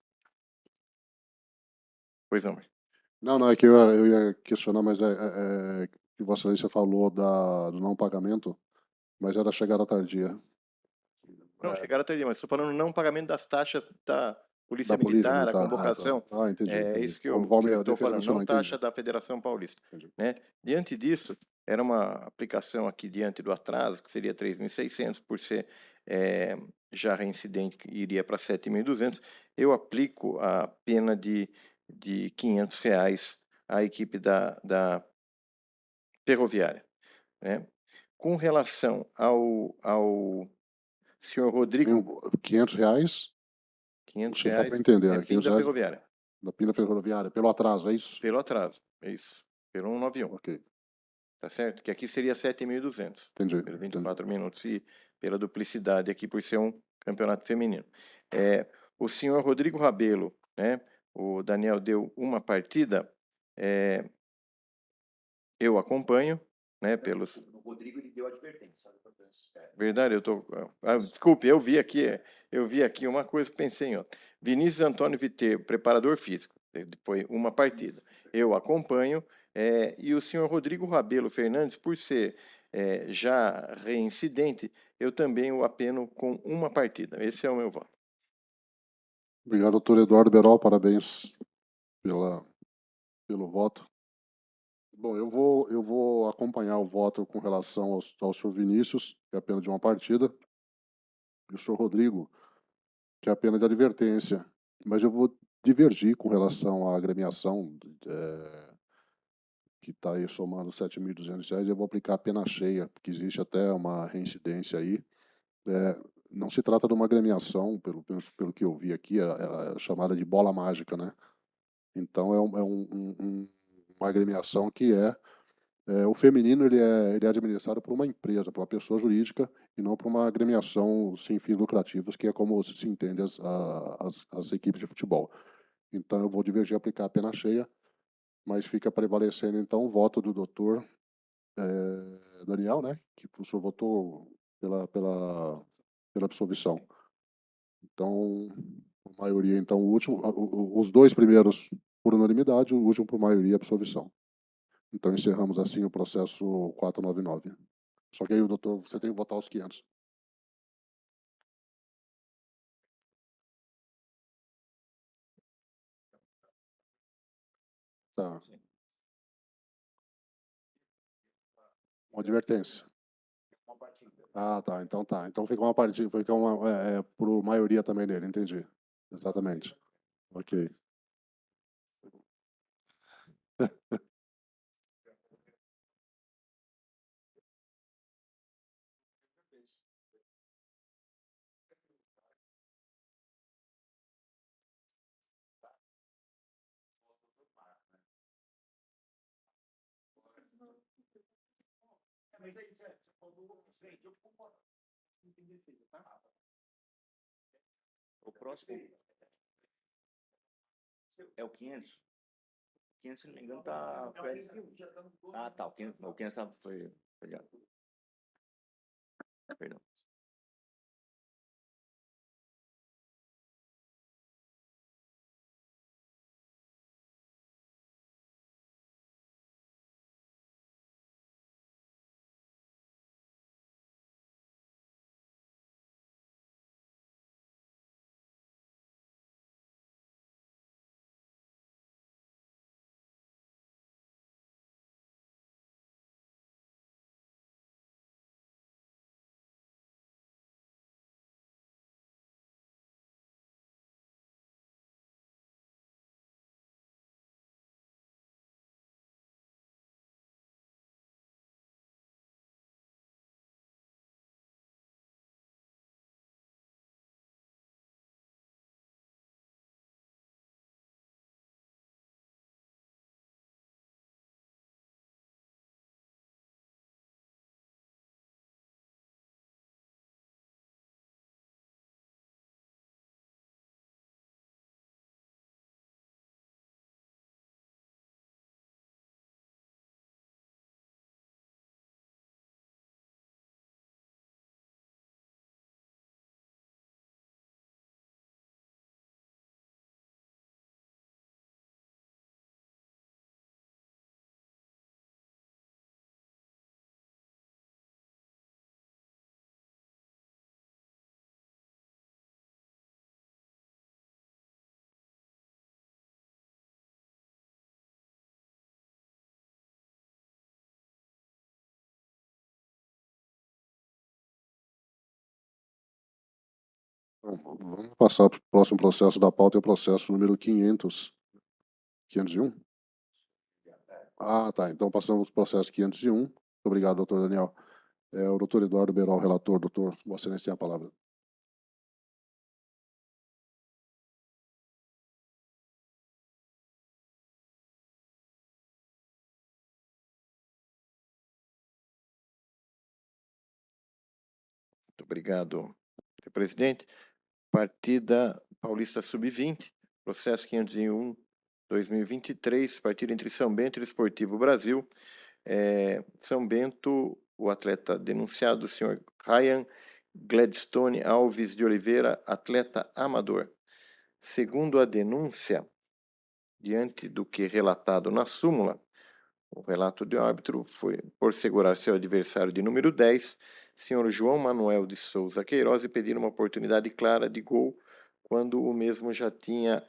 Pois não, Marcos. Não, é que eu ia questionar, mas que Vossa Excelência falou do não pagamento, mas era chegada tardia. Não, chegaram tardia, mas estou falando não pagamento das taxas da Polícia Da polícia Militar, a militar. convocação. Entendi. É isso que eu Conforme a estou defesa falando, nacional, não entendi. taxa da Federação Paulista. Entendi. Né? Diante disso, era uma aplicação aqui diante do atraso, que seria 3.600, por ser já reincidente, que iria para 7.200, eu aplico a pena de R$ 500 à equipe da Ferroviária. Né? Com relação ao senhor Rodrigo, R$ 500? R$ Só para 500 entender, é aqui PIN da Ferroviária, da pena ferroviária, pelo atraso, é isso? pelo atraso, é isso, pelo 191, Ok, tá certo? Que aqui seria 7.200, entendi. pelos 24 minutos e pela duplicidade aqui por ser um campeonato feminino. O senhor Rodrigo Rabelo, né, o Daniel deu uma partida, eu acompanho, né, pelos... O Rodrigo ele deu advertência. Verdade, eu tô. Desculpe, eu vi aqui uma coisa, pensei em outra. Vinícius Antônio Viterbo, preparador físico, foi uma partida. Eu acompanho, e o senhor Rodrigo Rabelo Fernandes, por ser já reincidente, eu também o apeno com uma partida. Esse é o meu voto. Obrigado, doutor Eduardo Berol, parabéns pelo voto. Bom, eu vou acompanhar o voto com relação ao senhor Vinícius, que é a pena de uma partida, e o senhor Rodrigo, que é a pena de advertência. Mas eu vou divergir com relação à agremiação, que está aí somando R$ 7.200, eu vou aplicar a pena cheia, porque existe até uma reincidência aí. Não se trata de uma agremiação, pelo que eu vi aqui, ela é chamada de bola mágica, né? Então, uma agremiação que o feminino ele é administrado por uma empresa, por uma pessoa jurídica, e não por uma agremiação sem fins lucrativos, que é como se entende as equipes de futebol. Então, eu vou divergir aplicar a pena cheia, mas fica prevalecendo, então, o voto do doutor Daniel, né? Que o senhor votou pela absolvição. Então, a maioria, então, os dois primeiros por unanimidade, o último por maioria absolvição. Então, encerramos assim o processo 499. Só que aí, doutor, você tem que votar os 500. Tá. Uma advertência. Tá. Então tá. Então fica uma partida, fica por maioria também dele, entendi. Exatamente. Ok. Mas aí, Zé, você falou frente, eu concordo. Não tem defesa, tá? O próximo é o 500. O 500, se não me engano, tá... tá. O 500 foi adiado. Perdão. Bom, vamos passar para o próximo processo da pauta, é o processo número 501? Ah, tá. Então passamos para o processo 501. Muito obrigado, doutor Daniel. O doutor Eduardo Beral, relator. Doutor, Vossa Excelência tem a palavra. Muito obrigado, senhor presidente. Partida Paulista Sub-20, processo 501/2023, partida entre São Bento e Esportivo Brasil. São Bento, o atleta denunciado, o senhor Ryan Gladstone Alves de Oliveira, atleta amador. Segundo a denúncia, diante do que relatado na súmula, o relato do árbitro foi por segurar seu adversário de número 10, senhor João Manuel de Souza Queiroz, e pedir uma oportunidade clara de gol quando o mesmo já tinha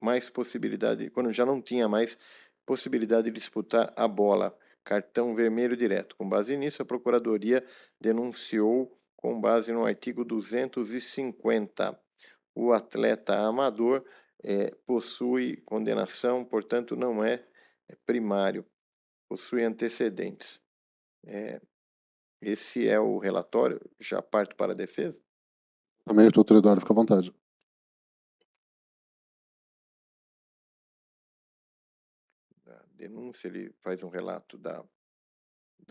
mais possibilidade, quando já não tinha mais possibilidade de disputar a bola. Cartão vermelho direto. Com base nisso, a Procuradoria denunciou com base no artigo 250. O atleta amador possui condenação, portanto, não é primário, possui antecedentes. Esse é o relatório. Já parto para a defesa. Também, doutor Eduardo, fica à vontade. Da denúncia, ele faz um relato da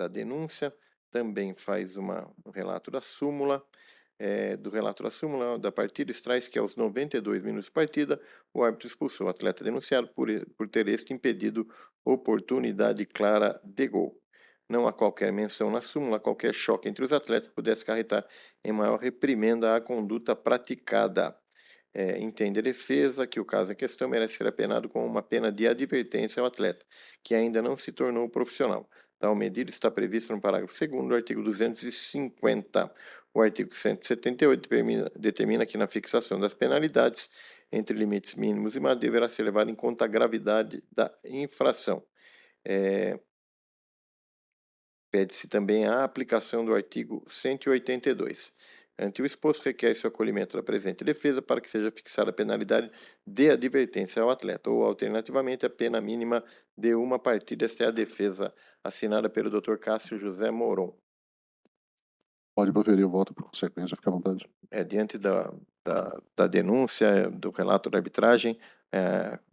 denúncia, também faz um relato da súmula. Do relato da súmula da partida, extrai-se que aos 92 minutos de partida, o árbitro expulsou o atleta denunciado por ter este impedido oportunidade clara de gol. Não há qualquer menção na súmula, qualquer choque entre os atletas pudesse acarretar em maior reprimenda à conduta praticada. Entende a defesa que o caso em questão merece ser apenado com uma pena de advertência ao atleta, que ainda não se tornou profissional. Tal medida está prevista no parágrafo 2º do artigo 250. O artigo 178 determina que na fixação das penalidades, entre limites mínimos e máximos, deverá ser levada em conta a gravidade da infração. Pede-se também a aplicação do artigo 182. Ante o exposto, requer-se o acolhimento da presente defesa para que seja fixada a penalidade de advertência ao atleta, ou, alternativamente, a pena mínima de uma partida. Esta é a defesa assinada pelo Dr. Cássio José Moron. Pode proferir o voto por consequência, fica à vontade. Diante da denúncia, do relato da arbitragem,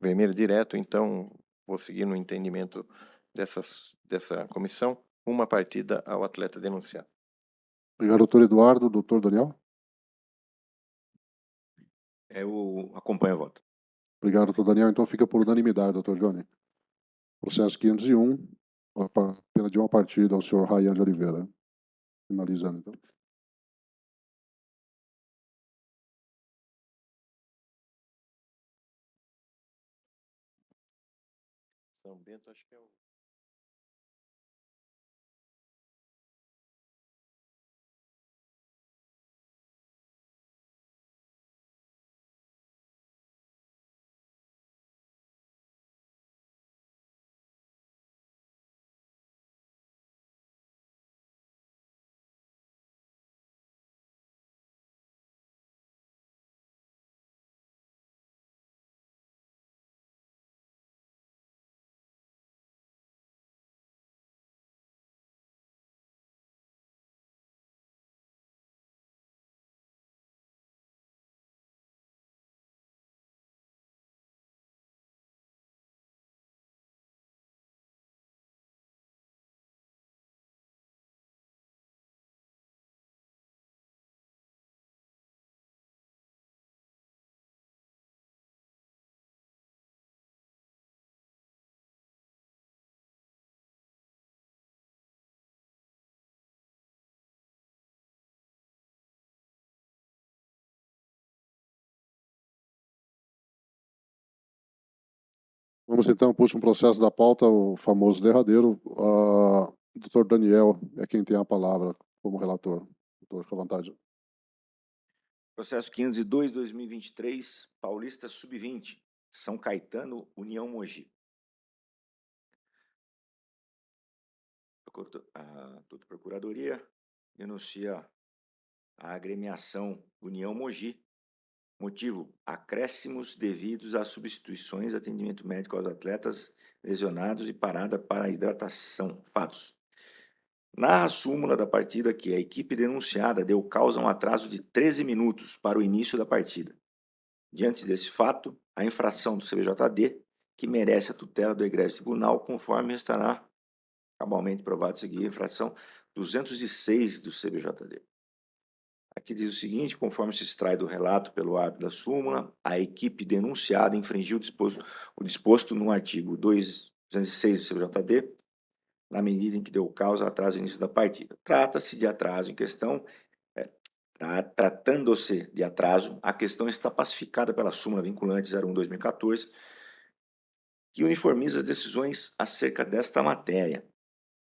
vermelho direto, então, vou seguir no entendimento dessa comissão, uma partida ao atleta denunciado. Obrigado, doutor Eduardo. Doutor Daniel? Eu acompanho o voto. Obrigado, doutor Daniel. Então fica por unanimidade, doutor Johnny. Processo 501, a pena de uma partida ao senhor Ryan de Oliveira. Finalizando, então. São Bento, acho que é o... Vamos então para o último processo da pauta, o famoso derradeiro. O doutor Daniel é quem tem a palavra como relator. Doutor, fica à vontade. Processo 502/2023, Paulista Sub-20, São Caetano, União Mogi. A Procuradoria denuncia a agremiação União Mogi. Motivo: acréscimos devidos a substituições, atendimento médico aos atletas lesionados e parada para hidratação. Fatos. Na súmula da partida que a equipe denunciada deu causa a um atraso de 13 minutos para o início da partida. Diante desse fato, a infração do CBJD, que merece a tutela do egresso tribunal, conforme estará cabalmente provado a seguir a infração 206 do CBJD. Aqui diz o seguinte: conforme se extrai do relato pelo árbitro da súmula, a equipe denunciada infringiu o disposto no artigo 206 do CBJD, na medida em que deu causa ao atraso no início da partida. Trata-se de atraso em questão, tratando-se de atraso, a questão está pacificada pela súmula vinculante 01/2014, que uniformiza as decisões acerca desta matéria.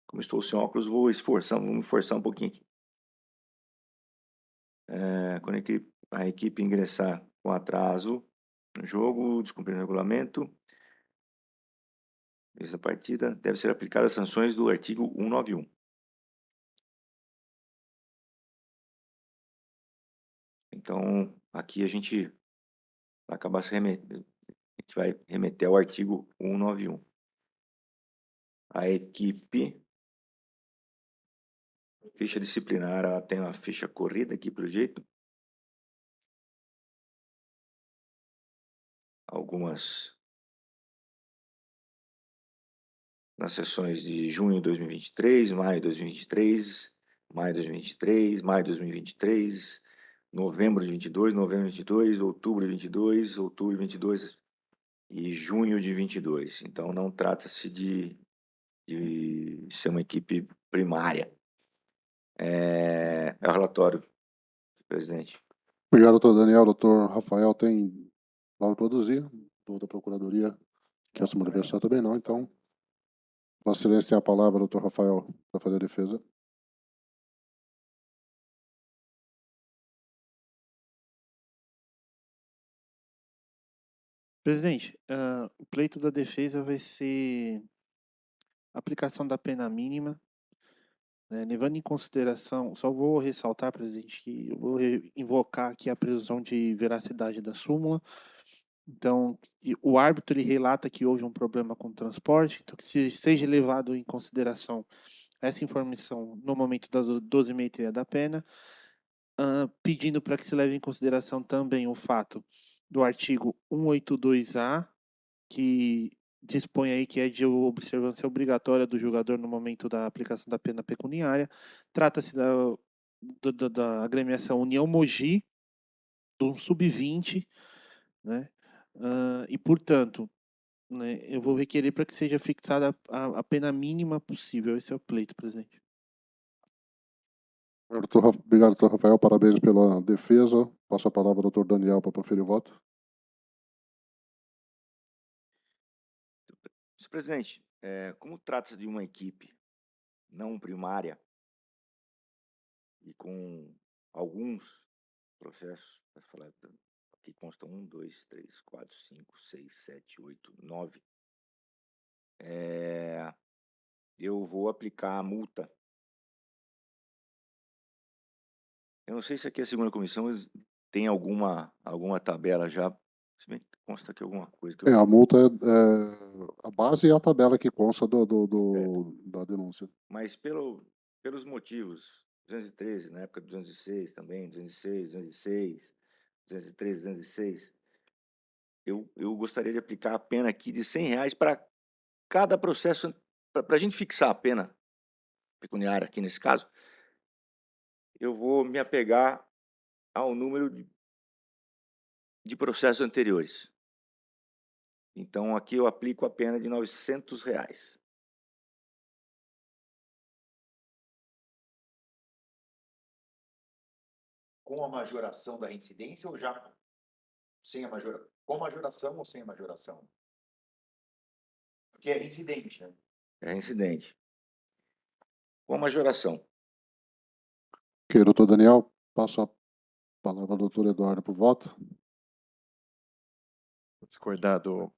Como estou sem óculos, vou me esforçar um pouquinho aqui. Quando a equipe ingressar com atraso no jogo, descumprindo o regulamento, essa partida deve ser aplicada as sanções do artigo 191. Então, aqui a gente vai acabar a gente vai remeter ao artigo 191. A equipe, ficha disciplinar, ela tem uma ficha corrida aqui pelo jeito. Algumas nas sessões de junho de 2023, maio de 2023, maio de 2023, maio de 2023, novembro de 22, novembro de 22, outubro de 22, outubro de 22 e junho de 22. Então, não trata-se de ser uma equipe primária. É o relatório, presidente. Obrigado, doutor Daniel. Doutor Rafael tem algo a produzir? Do da Procuradoria quer se manifestar também não, então Vossa Excelência tem a palavra, doutor Rafael, para fazer a defesa. Presidente, o pleito da defesa vai ser aplicação da pena mínima, né, levando em consideração, só vou ressaltar, presidente, que eu vou invocar aqui a presunção de veracidade da súmula. Então, o árbitro ele relata que houve um problema com o transporte, então que seja levado em consideração essa informação no momento da dosimetria da pena, pedindo para que se leve em consideração também o fato do artigo 182A, que dispõe aí que é de observância obrigatória do julgador no momento da aplicação da pena pecuniária. Trata-se da agremiação União Mogi, do sub-20, né? E, portanto, né, eu vou requerer para que seja fixada a pena mínima possível. Esse é o pleito, presidente. Obrigado, doutor Rafael. Parabéns pela defesa. Passo a palavra ao doutor Daniel para proferir o voto. Senhor presidente, como trata-se de uma equipe não primária e com alguns processos, aqui consta 1, 2, 3, 4, 5, 6, 7, 8, 9, eu vou aplicar a multa. Eu não sei se aqui a segunda comissão tem alguma tabela já, se bem que consta aqui alguma coisa. A multa a base é a tabela que consta da denúncia. Mas pelos motivos, 213, na época de 206 também, 206, 206, 213, 206, eu gostaria de aplicar a pena aqui de R$100 para cada processo, para a gente fixar a pena pecuniária aqui nesse caso, eu vou me apegar ao número de processos anteriores. Então, aqui eu aplico a pena de R$900. Com a majoração da reincidência ou já sem a majoração? Com majoração ou sem a majoração? Porque é reincidente, né? É reincidente. Com a majoração. Ok, doutor Daniel, passo a palavra ao doutor Eduardo para o voto. Discordar do...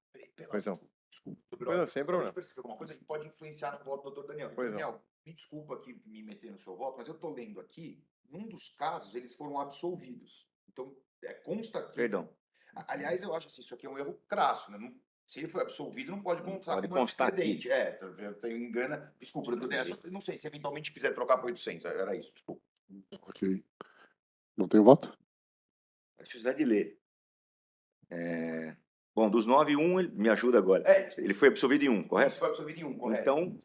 Pois não. Desculpa. Pois não, sem problema. Perceber alguma coisa que pode influenciar no voto do doutor Daniel. Pois não. Daniel, me desculpa aqui me meter no seu voto, mas eu estou lendo aqui, num dos casos eles foram absolvidos. Então, consta aqui. Perdão. Aliás, eu acho assim, isso aqui é um erro crasso, né? Se ele foi absolvido, não pode constar pode como constar antecedente. Tem engana. Desculpa, eu não sei, se eventualmente quiser trocar para 800, era isso, desculpa. Ok. Não tem voto? A dificuldade de ler. Bom, dos 9, um ele me ajuda agora. Ele foi absolvido em um, correto? Isso foi absolvido em um, correto. Então,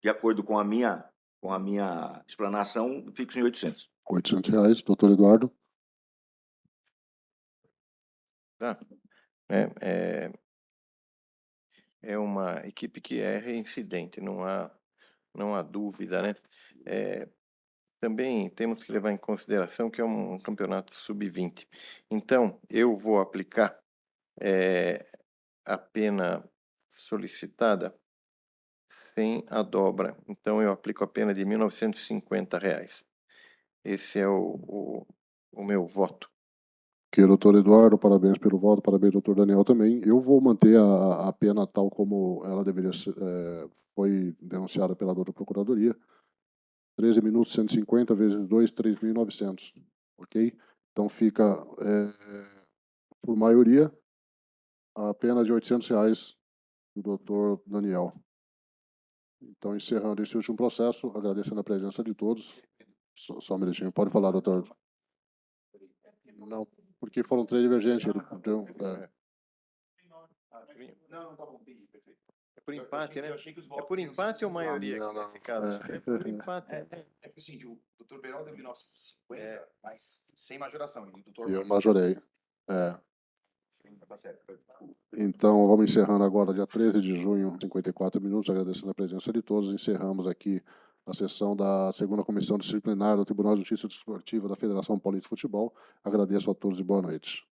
de acordo com a minha explanação, fixo em 800. R$800. Doutor Eduardo? Tá? É uma equipe que é reincidente, não há dúvida, né? Também temos que levar em consideração que é um campeonato sub-20. Então, eu vou aplicar a pena solicitada sem a dobra. Então, eu aplico a pena de R$1.950. Esse é o meu voto. Ok, doutor Eduardo, parabéns pelo voto, parabéns, doutor Daniel, também. Eu vou manter a pena tal como ela deveria ser, foi denunciada pela doutora Procuradoria. 13 minutos, 150 vezes 2, 3.900, ok? Então fica, por maioria, a pena de R$800 do doutor Daniel. Então, encerrando esse último processo, agradecendo a presença de todos. Só um minutinho, pode falar, doutor. Não, porque foram 3 divergentes. Então, Não, tá bom, entendi, perfeito. É por empate, né? Eu achei que os É votos por iam empate ser ou maioria Não, nesse caso? É por empate. É porque assim, o doutor Beraldo deu 1950, mas sem majoração. E o doutor eu majorei. Tá certo. Então, vamos encerrando agora, dia 13 de junho, 54 minutos, agradecendo a presença de todos. Encerramos aqui a sessão da segunda comissão disciplinar do Tribunal de Justiça Desportiva da Federação Paulista de Futebol. Agradeço a todos e boa noite.